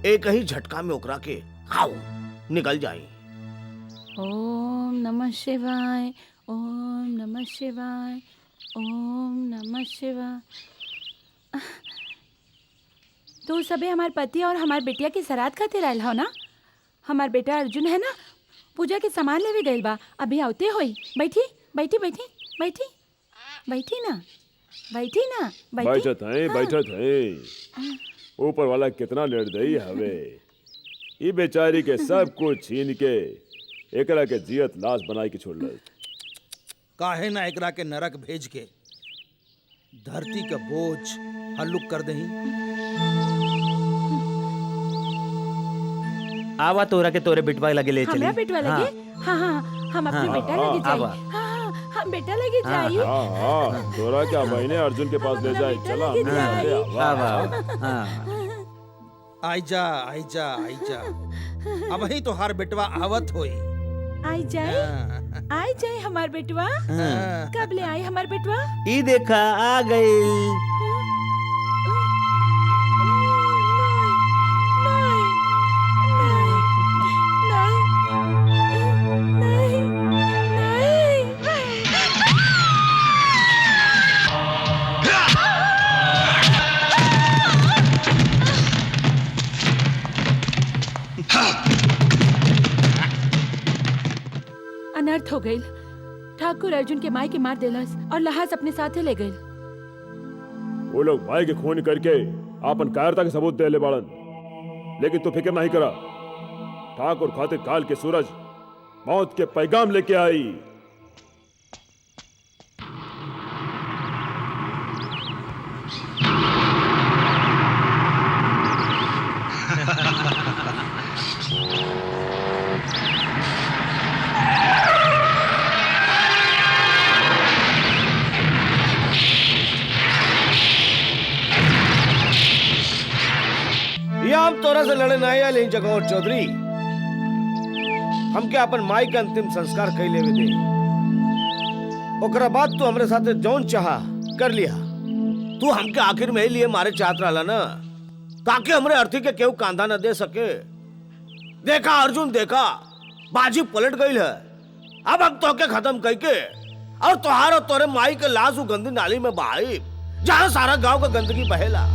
एक ही झटका में ओकरा के खाओ निकल जाए। ओम नमः शिवाय, ओम नमः शिवाय, ओम नमः शिवाय। तो सबे हमार पति और हमार बेटिया के सराद खातिर आयल हो ना। हमार बेटा अर्जुन है ना, पूजा के सामान लेवे गइल बा, अभी आवते होई। बैठी बैठी बैठी बैठी बैठी ना, बैठी ना, बैठत है, बैठत है। ऊपर वाला कितना निर्दयी हवे, ये बेचारी के सब कुछ छीन के एकरा के जियत लाश बनाई के छोड़ लल। काहे ना एकरा के नरक भेज के धरती का बोझ हल्लुक कर दही। आवा तोरा के तोरे बिटवा लगे ले चली। हमरा बेटवा लगे? हाँ हाँ, हम अपने बेटा लगे जाई। हाँ, हम बेटा लगे जाई। हाँ, तोरा क्या महीने अर्जुन के पास ले जाए। चला आई जा आई जा आई जा। अब ही तो हर बेटवा आवत होई। आई जाए हमार बेटवा। कब ले आई हमार बेटवा? ई देखा आ गई। अनर्थ हो गई। ठाकुर अर्जुन के माई के मार देलस और लहास अपने साथे ले गई। वो लोग भाई के खून करके आपन कायरता के सबूत दे ले बाड़न, लेकिन तू फिक्र नहीं करा। ठाकुर खातिर काल के सूरज मौत के पैगाम लेके आई। हम तोरा से लड़े नहीं आए जगौर चौधरी। हम क्या अपन माई के अंतिम संस्कार कई लेवे दे, ओकरा बाद तू हमरे साथे जौन चाहा कर लिया। तू हमके आखिर में ही लिए मारे चाहत रहा ना, ताकि हमरे अर्थी के केहू कांधा न दे सके। देखा अर्जुन, देखा बाजी पलट गई है। अब हम तोके खत्म करके और तोहार और तोरे माई के लाश गंदी नाली में बहाई, जहां सारा गांव का गंदगी बहेला।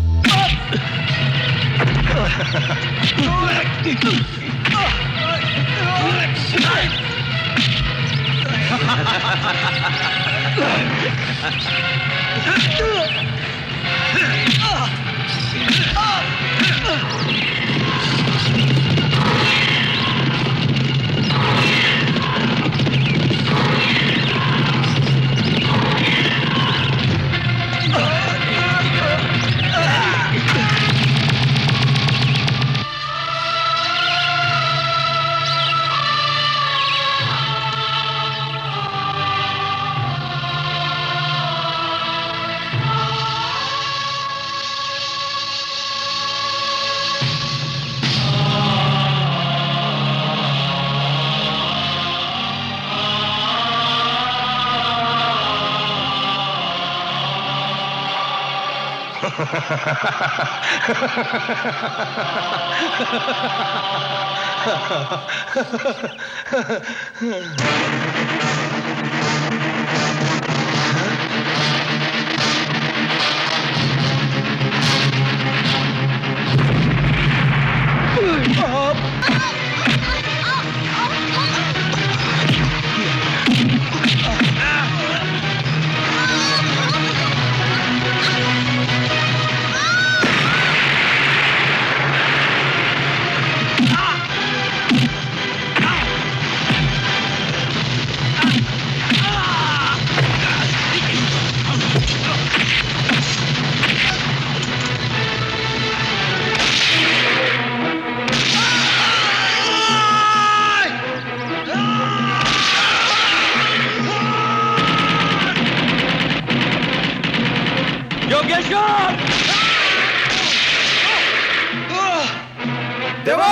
देवा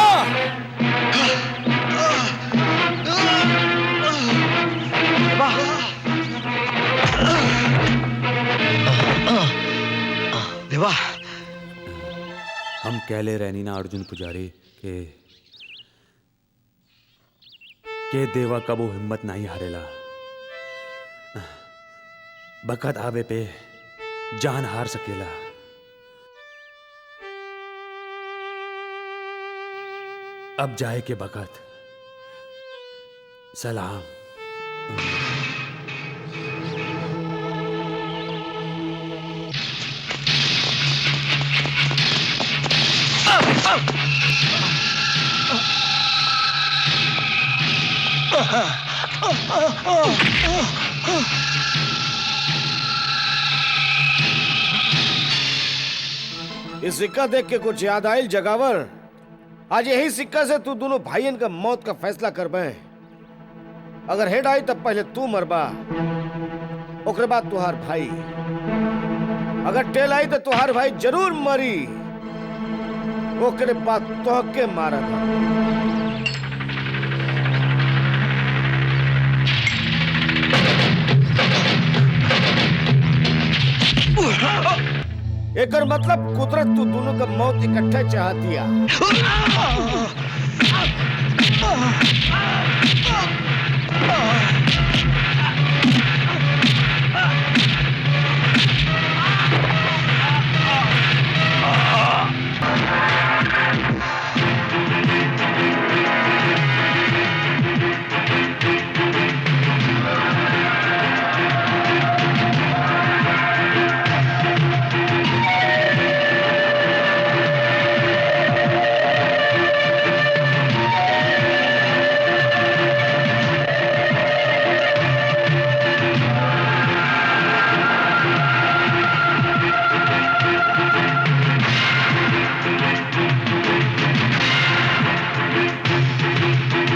देवा हम कहले रहनी ना अर्जुन पुजारी के देवा कबो हिम्मत नहीं हारेला। बखत आवे पे जान हार सकेला। अब जाए के बखत सलाम। इस सिक्का देख के कुछ याद आयल जगावर? आज यही सिक्का से तू दोनों भाइयन का मौत का फैसला कर बे। अगर हेड आई तब पहले तू मरबा, ओकरे बाद तुहार भाई। अगर टेल आई तो तुहार भाई जरूर मरी, ओकरे बाद तोहके मारा। एकर मतलब कुदरत तू दोनों का मौत इकट्ठे चाहतिया।